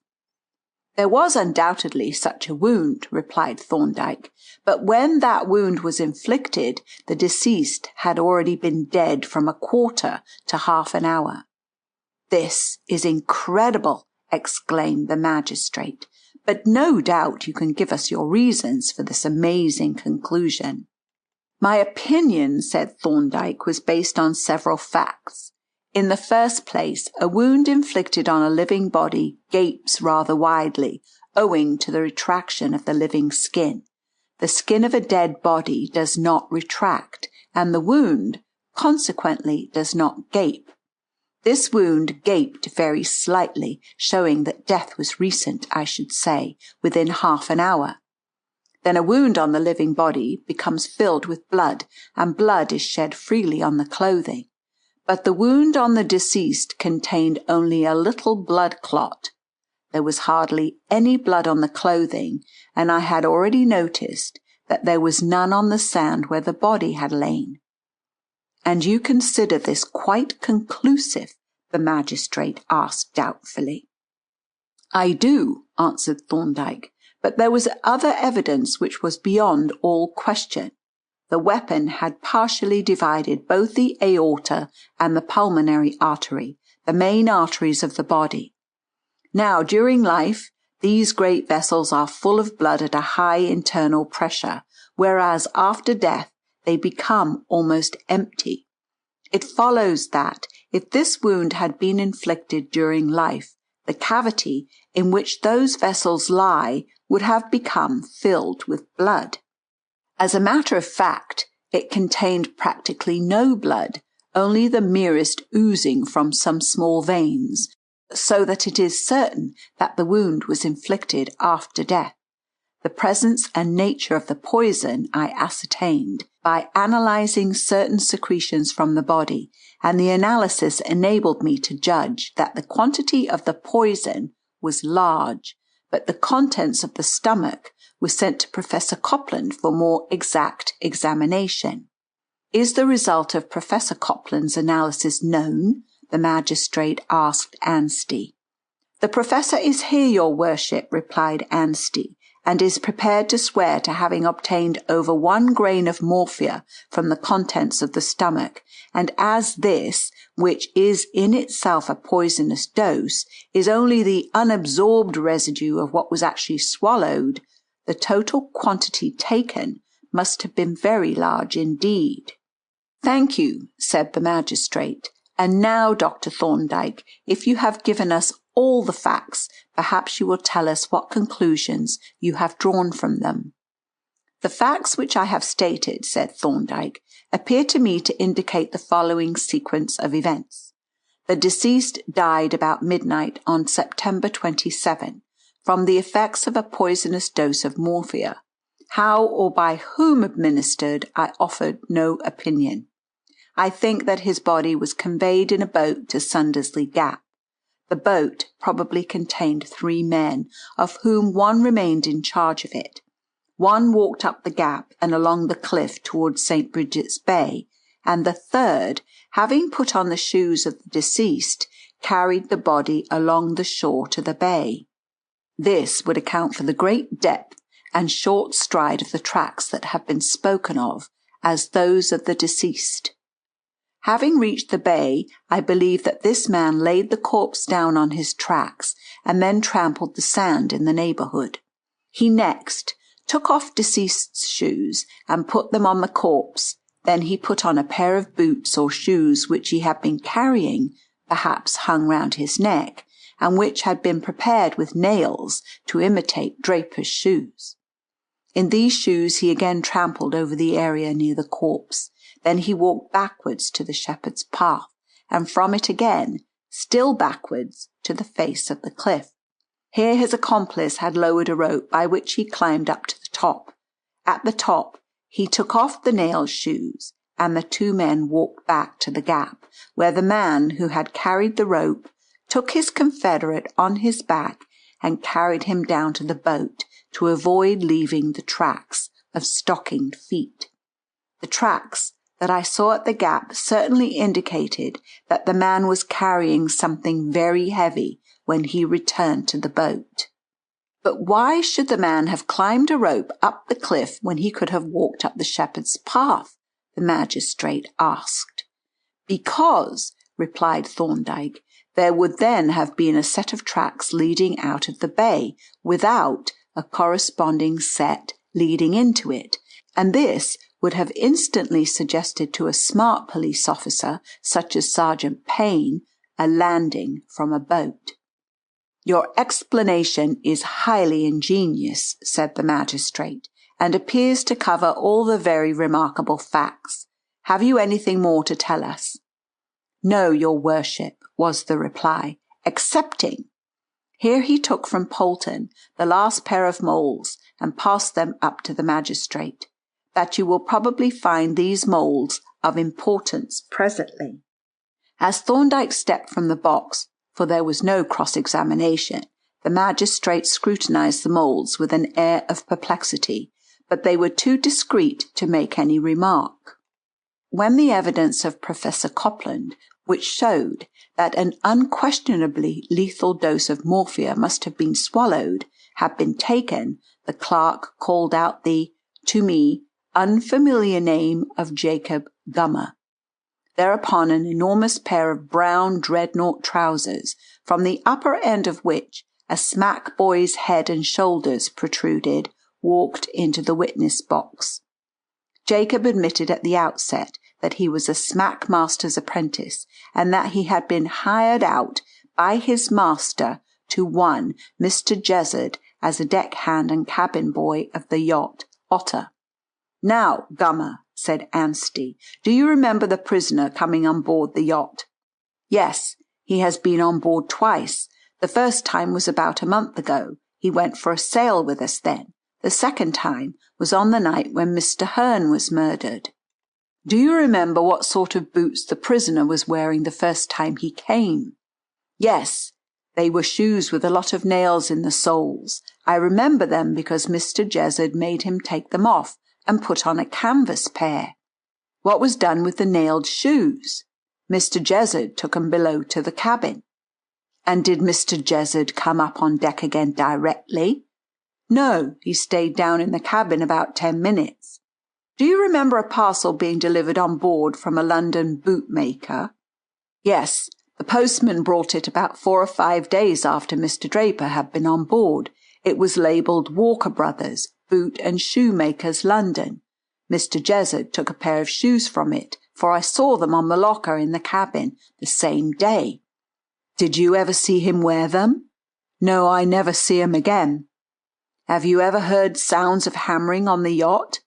"There was undoubtedly such a wound," replied Thorndyke, "but when that wound was inflicted, the deceased had already been dead from a quarter to half an hour." "This is incredible," exclaimed the magistrate, "but no doubt you can give us your reasons for this amazing conclusion." "My opinion," said Thorndyke, "was based on several facts. In the first place, a wound inflicted on a living body gapes rather widely, owing to the retraction of the living skin. The skin of a dead body does not retract, and the wound, consequently, does not gape. This wound gaped very slightly, showing that death was recent, I should say, within half an hour. Then a wound on the living body becomes filled with blood, and blood is shed freely on the clothing. But the wound on the deceased contained only a little blood clot. There was hardly any blood on the clothing, and I had already noticed that there was none on the sand where the body had lain." "And you consider this quite conclusive?" the magistrate asked doubtfully. "I do," answered Thorndyke, "but there was other evidence which was beyond all question. The weapon had partially divided both the aorta and the pulmonary artery, the main arteries of the body. Now, during life, these great vessels are full of blood at a high internal pressure, whereas after death they become almost empty. It follows that, if this wound had been inflicted during life, the cavity in which those vessels lie would have become filled with blood. As a matter of fact, it contained practically no blood, only the merest oozing from some small veins, so that it is certain that the wound was inflicted after death. The presence and nature of the poison I ascertained by analyzing certain secretions from the body, and the analysis enabled me to judge that the quantity of the poison was large, but the contents of the stomach were sent to Professor Copland for more exact examination. Is the result of Professor Copland's analysis known? The magistrate asked Anstey. The professor is here, your worship, replied Anstey, and is prepared to swear to having obtained over 1 grain of morphia from the contents of the stomach, and as this, which is in itself a poisonous dose, is only the unabsorbed residue of what was actually swallowed, the total quantity taken must have been very large indeed. Thank you, said the magistrate. And now, Dr. Thorndyke, if you have given us all the facts, perhaps you will tell us what conclusions you have drawn from them. The facts which I have stated, said Thorndyke, appear to me to indicate the following sequence of events. The deceased died about midnight on September 27 from the effects of a poisonous dose of morphia. How or by whom administered, I offered no opinion. I think that his body was conveyed in a boat to Sundersley Gap. The boat probably contained 3 men, of whom one remained in charge of it. One walked up the gap and along the cliff towards St. Bridget's Bay, and the third, having put on the shoes of the deceased, carried the body along the shore to the bay. This would account for the great depth and short stride of the tracks that have been spoken of as those of the deceased. Having reached the bay, I believe that this man laid the corpse down on his tracks and then trampled the sand in the neighbourhood. He next took off deceased's shoes and put them on the corpse. Then he put on a pair of boots or shoes which he had been carrying, perhaps hung round his neck, and which had been prepared with nails to imitate drapers' shoes. In these shoes he again trampled over the area near the corpse. Then he walked backwards to the shepherd's path, and from it again, still backwards, to the face of the cliff. Here his accomplice had lowered a rope by which he climbed up to the top. At the top, he took off the nailed shoes, and the 2 men walked back to the gap, where the man who had carried the rope took his confederate on his back and carried him down to the boat to avoid leaving the tracks of stockinged feet. The tracks that I saw at the gap certainly indicated that the man was carrying something very heavy when he returned to the boat. But why should the man have climbed a rope up the cliff when he could have walked up the shepherd's path? The magistrate asked. Because, replied Thorndyke, there would then have been a set of tracks leading out of the bay without a corresponding set leading into it, and this would have instantly suggested to a smart police officer, such as Sergeant Payne, a landing from a boat. Your explanation is highly ingenious, said the magistrate, and appears to cover all the very remarkable facts. Have you anything more to tell us? No, your worship, was the reply, excepting. Here he took from Polton the last pair of moulds and passed them up to the magistrate. That you will probably find these moulds of importance presently. As Thorndyke stepped from the box, for there was no cross-examination, the magistrate scrutinized the moulds with an air of perplexity, but they were too discreet to make any remark. When the evidence of Professor Copland, which showed that an unquestionably lethal dose of morphia must have been swallowed, had been taken, the clerk called out the, to me, unfamiliar name of Jacob Gummer. Thereupon an enormous pair of brown dreadnought trousers, from the upper end of which a smack boy's head and shoulders protruded, walked into the witness box. Jacob admitted at the outset that he was a smack master's apprentice, and that he had been hired out by his master to one Mr. Jezzard as a deckhand and cabin boy of the yacht Otter. Now, Gummer, said Anstey, do you remember the prisoner coming on board the yacht? Yes, he has been on board twice. The first time was about a month ago. He went for a sail with us then. The second time was on the night when Mr. Hearn was murdered. Do you remember what sort of boots the prisoner was wearing the first time he came? Yes, they were shoes with a lot of nails in the soles. I remember them because Mr. Jezard made him take them off and put on a canvas pair. What was done with the nailed shoes? Mr. Jezard took 'em below to the cabin. And did Mr. Jezard come up on deck again directly? No, he stayed down in the cabin about 10 minutes. Do you remember a parcel being delivered on board from a London bootmaker? Yes, the postman brought it about 4 or 5 days after Mr. Draper had been on board. It was labelled Walker Brothers, Boot and Shoemakers, London. Mr. Jezard took a pair of shoes from it, for I saw them on the locker in the cabin the same day. Did you ever see him wear them? No, I never see 'em again. Have you ever heard sounds of hammering on the yacht?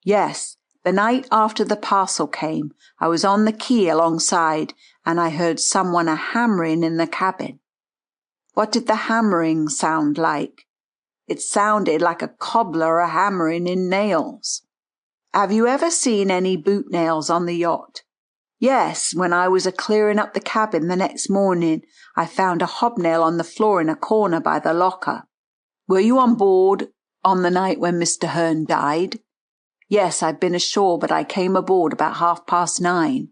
Yes, the night after the parcel came, I was on the quay alongside, and I heard someone a-hammering in the cabin. What did the hammering sound like? It sounded like a cobbler a-hammering in nails. Have you ever seen any boot nails on the yacht? Yes, when I was a-clearing up the cabin the next morning, I found a hobnail on the floor in a corner by the locker. Were you on board on the night when Mr. Hearn died? Yes, I'd been ashore, but I came aboard about 9:30.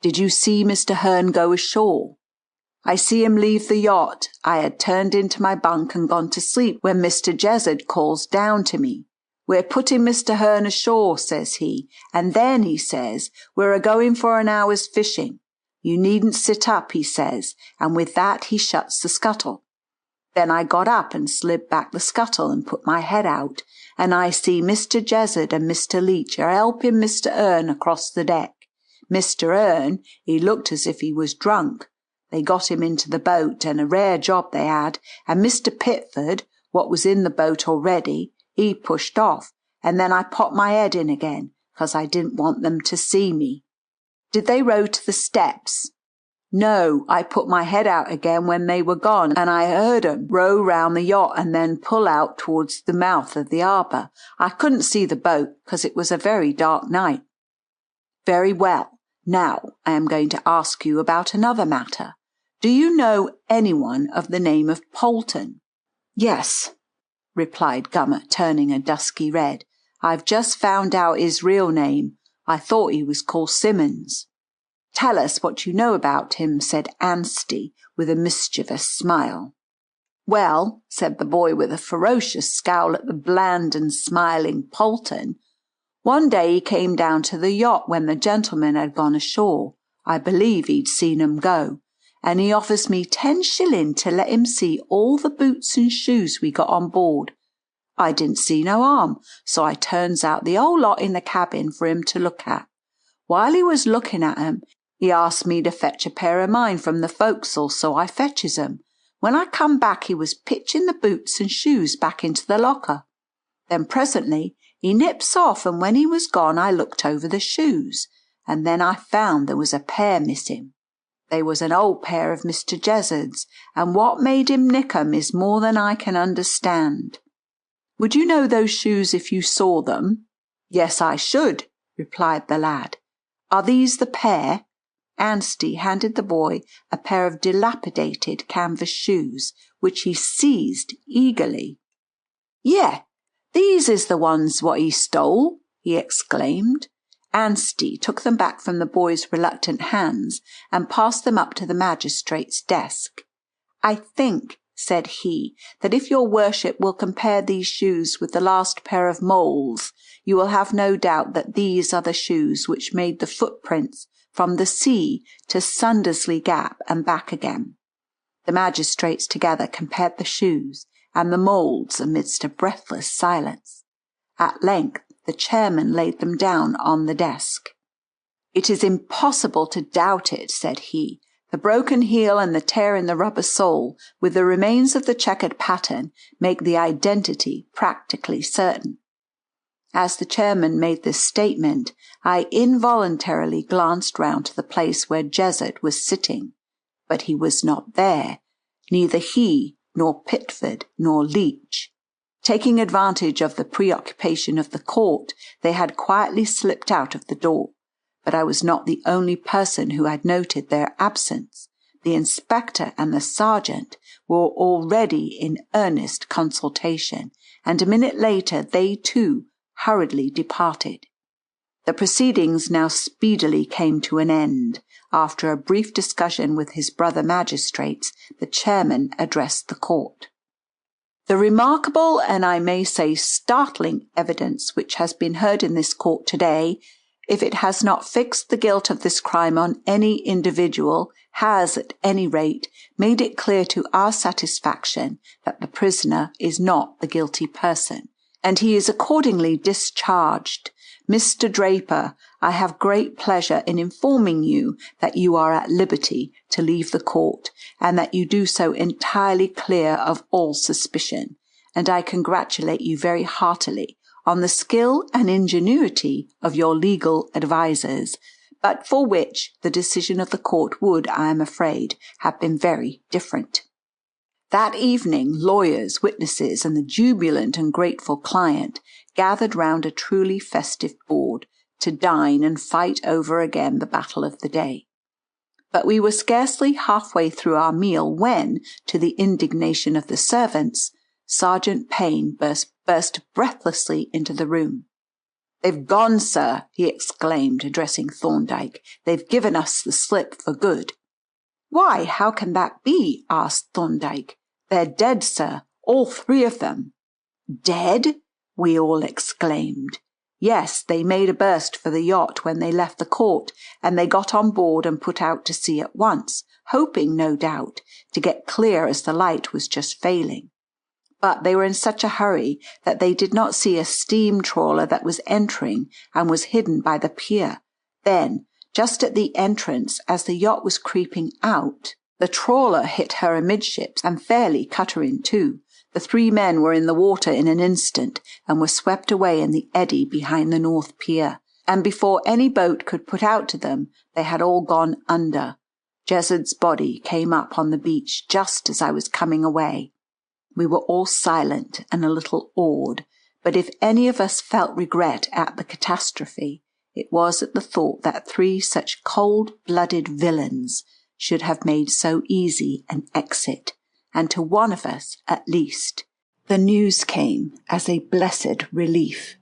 Did you see Mr. Hearn go ashore? I see him leave the yacht. I had turned into my bunk and gone to sleep when Mr. Jezard calls down to me. We're putting Mr. Hearn ashore, says he, and then he says, we're a-going for an hour's fishing. You needn't sit up, he says, and with that he shuts the scuttle. Then I got up and slid back the scuttle and put my head out, and I see Mr. Jezard and Mr. Leach are helping Mr. Hearn across the deck. Mr. Hearn, he looked as if he was drunk. They got him into the boat, and a rare job they had, and Mr. Pitford, what was in the boat already, he pushed off, and then I popped my head in again, 'cause I didn't want them to see me. Did they row to the steps? No, I put my head out again when they were gone, and I heard 'em row round the yacht and then pull out towards the mouth of the harbour. I couldn't see the boat, 'cause it was a very dark night. Very well. Now I am going to ask you about another matter. Do you know anyone of the name of Polton? Yes, replied Gummer, turning a dusky red. I've just found out his real name. I thought he was called Simmons. Tell us what you know about him, said Anstey, with a mischievous smile. Well, said the boy with a ferocious scowl at the bland and smiling Polton, one day he came down to the yacht when the gentleman had gone ashore. I believe he'd seen 'em go, and he offers me 10 shillin' to let him see all the boots and shoes we got on board. I didn't see no harm, so I turns out the whole lot in the cabin for him to look at. While he was looking at 'em, he asked me to fetch a pair of mine from the forecastle, so I fetches 'em. When I come back he was pitching the boots and shoes back into the locker. Then presently he nips off, and when he was gone I looked over the shoes, and then I found there was a pair missing. They was an old pair of Mr. Jezard's, and what made him nick 'em is more than I can understand. Would you know those shoes if you saw them? Yes, I should, replied the lad. Are these the pair? Anstey handed the boy a pair of dilapidated canvas shoes, which he seized eagerly. Yeah, these is the ones what he stole, he exclaimed. Anstey took them back from the boy's reluctant hands and passed them up to the magistrate's desk. I think, said he, that if your worship will compare these shoes with the last pair of moles, you will have no doubt that these are the shoes which made the footprints from the sea to Sundersley Gap and back again. The magistrates together compared the shoes and the moulds amidst a breathless silence. At length the chairman laid them down on the desk. It is impossible to doubt it, said he. The broken heel and the tear in the rubber sole, with the remains of the checkered pattern, make the identity practically certain. As the chairman made this statement, I involuntarily glanced round to the place where Jezard was sitting, but he was not there, neither he nor Pitford nor Leach. Taking advantage of the preoccupation of the court, they had quietly slipped out of the door. But I was not the only person who had noted their absence. The inspector and the sergeant were already in earnest consultation, and a minute later they too hurriedly departed. The proceedings now speedily came to an end. After a brief discussion with his brother magistrates, the chairman addressed the court. The remarkable and I may say startling evidence which has been heard in this court today, if it has not fixed the guilt of this crime on any individual, has at any rate made it clear to our satisfaction that the prisoner is not the guilty person, and he is accordingly discharged. Mr. Draper, I have great pleasure in informing you that you are at liberty to leave the court, and that you do so entirely clear of all suspicion, and I congratulate you very heartily on the skill and ingenuity of your legal advisers, but for which the decision of the court would, I am afraid, have been very different. That evening, lawyers, witnesses, and the jubilant and grateful client gathered round a truly festive board to dine and fight over again the battle of the day. But we were scarcely halfway through our meal when, to the indignation of the servants, Sergeant Payne burst breathlessly into the room. "They've gone, sir," he exclaimed, addressing Thorndyke. "They've given us the slip for good." "Why, how can that be?" asked Thorndyke. "They're dead, sir, all three of them." "Dead?" we all exclaimed. "Yes, they made a burst for the yacht when they left the court, and they got on board and put out to sea at once, hoping, no doubt, to get clear as the light was just failing. But they were in such a hurry that they did not see a steam trawler that was entering and was hidden by the pier. Then, just at the entrance, as the yacht was creeping out, the trawler hit her amidships and fairly cut her in two. The three men were in the water in an instant and were swept away in the eddy behind the north pier, and before any boat could put out to them, they had all gone under. Jezzard's body came up on the beach just as I was coming away. We were all silent and a little awed, but if any of us felt regret at the catastrophe, it was at the thought that three such cold-blooded villains should have made so easy an exit, and to one of us, at least, the news came as a blessed relief.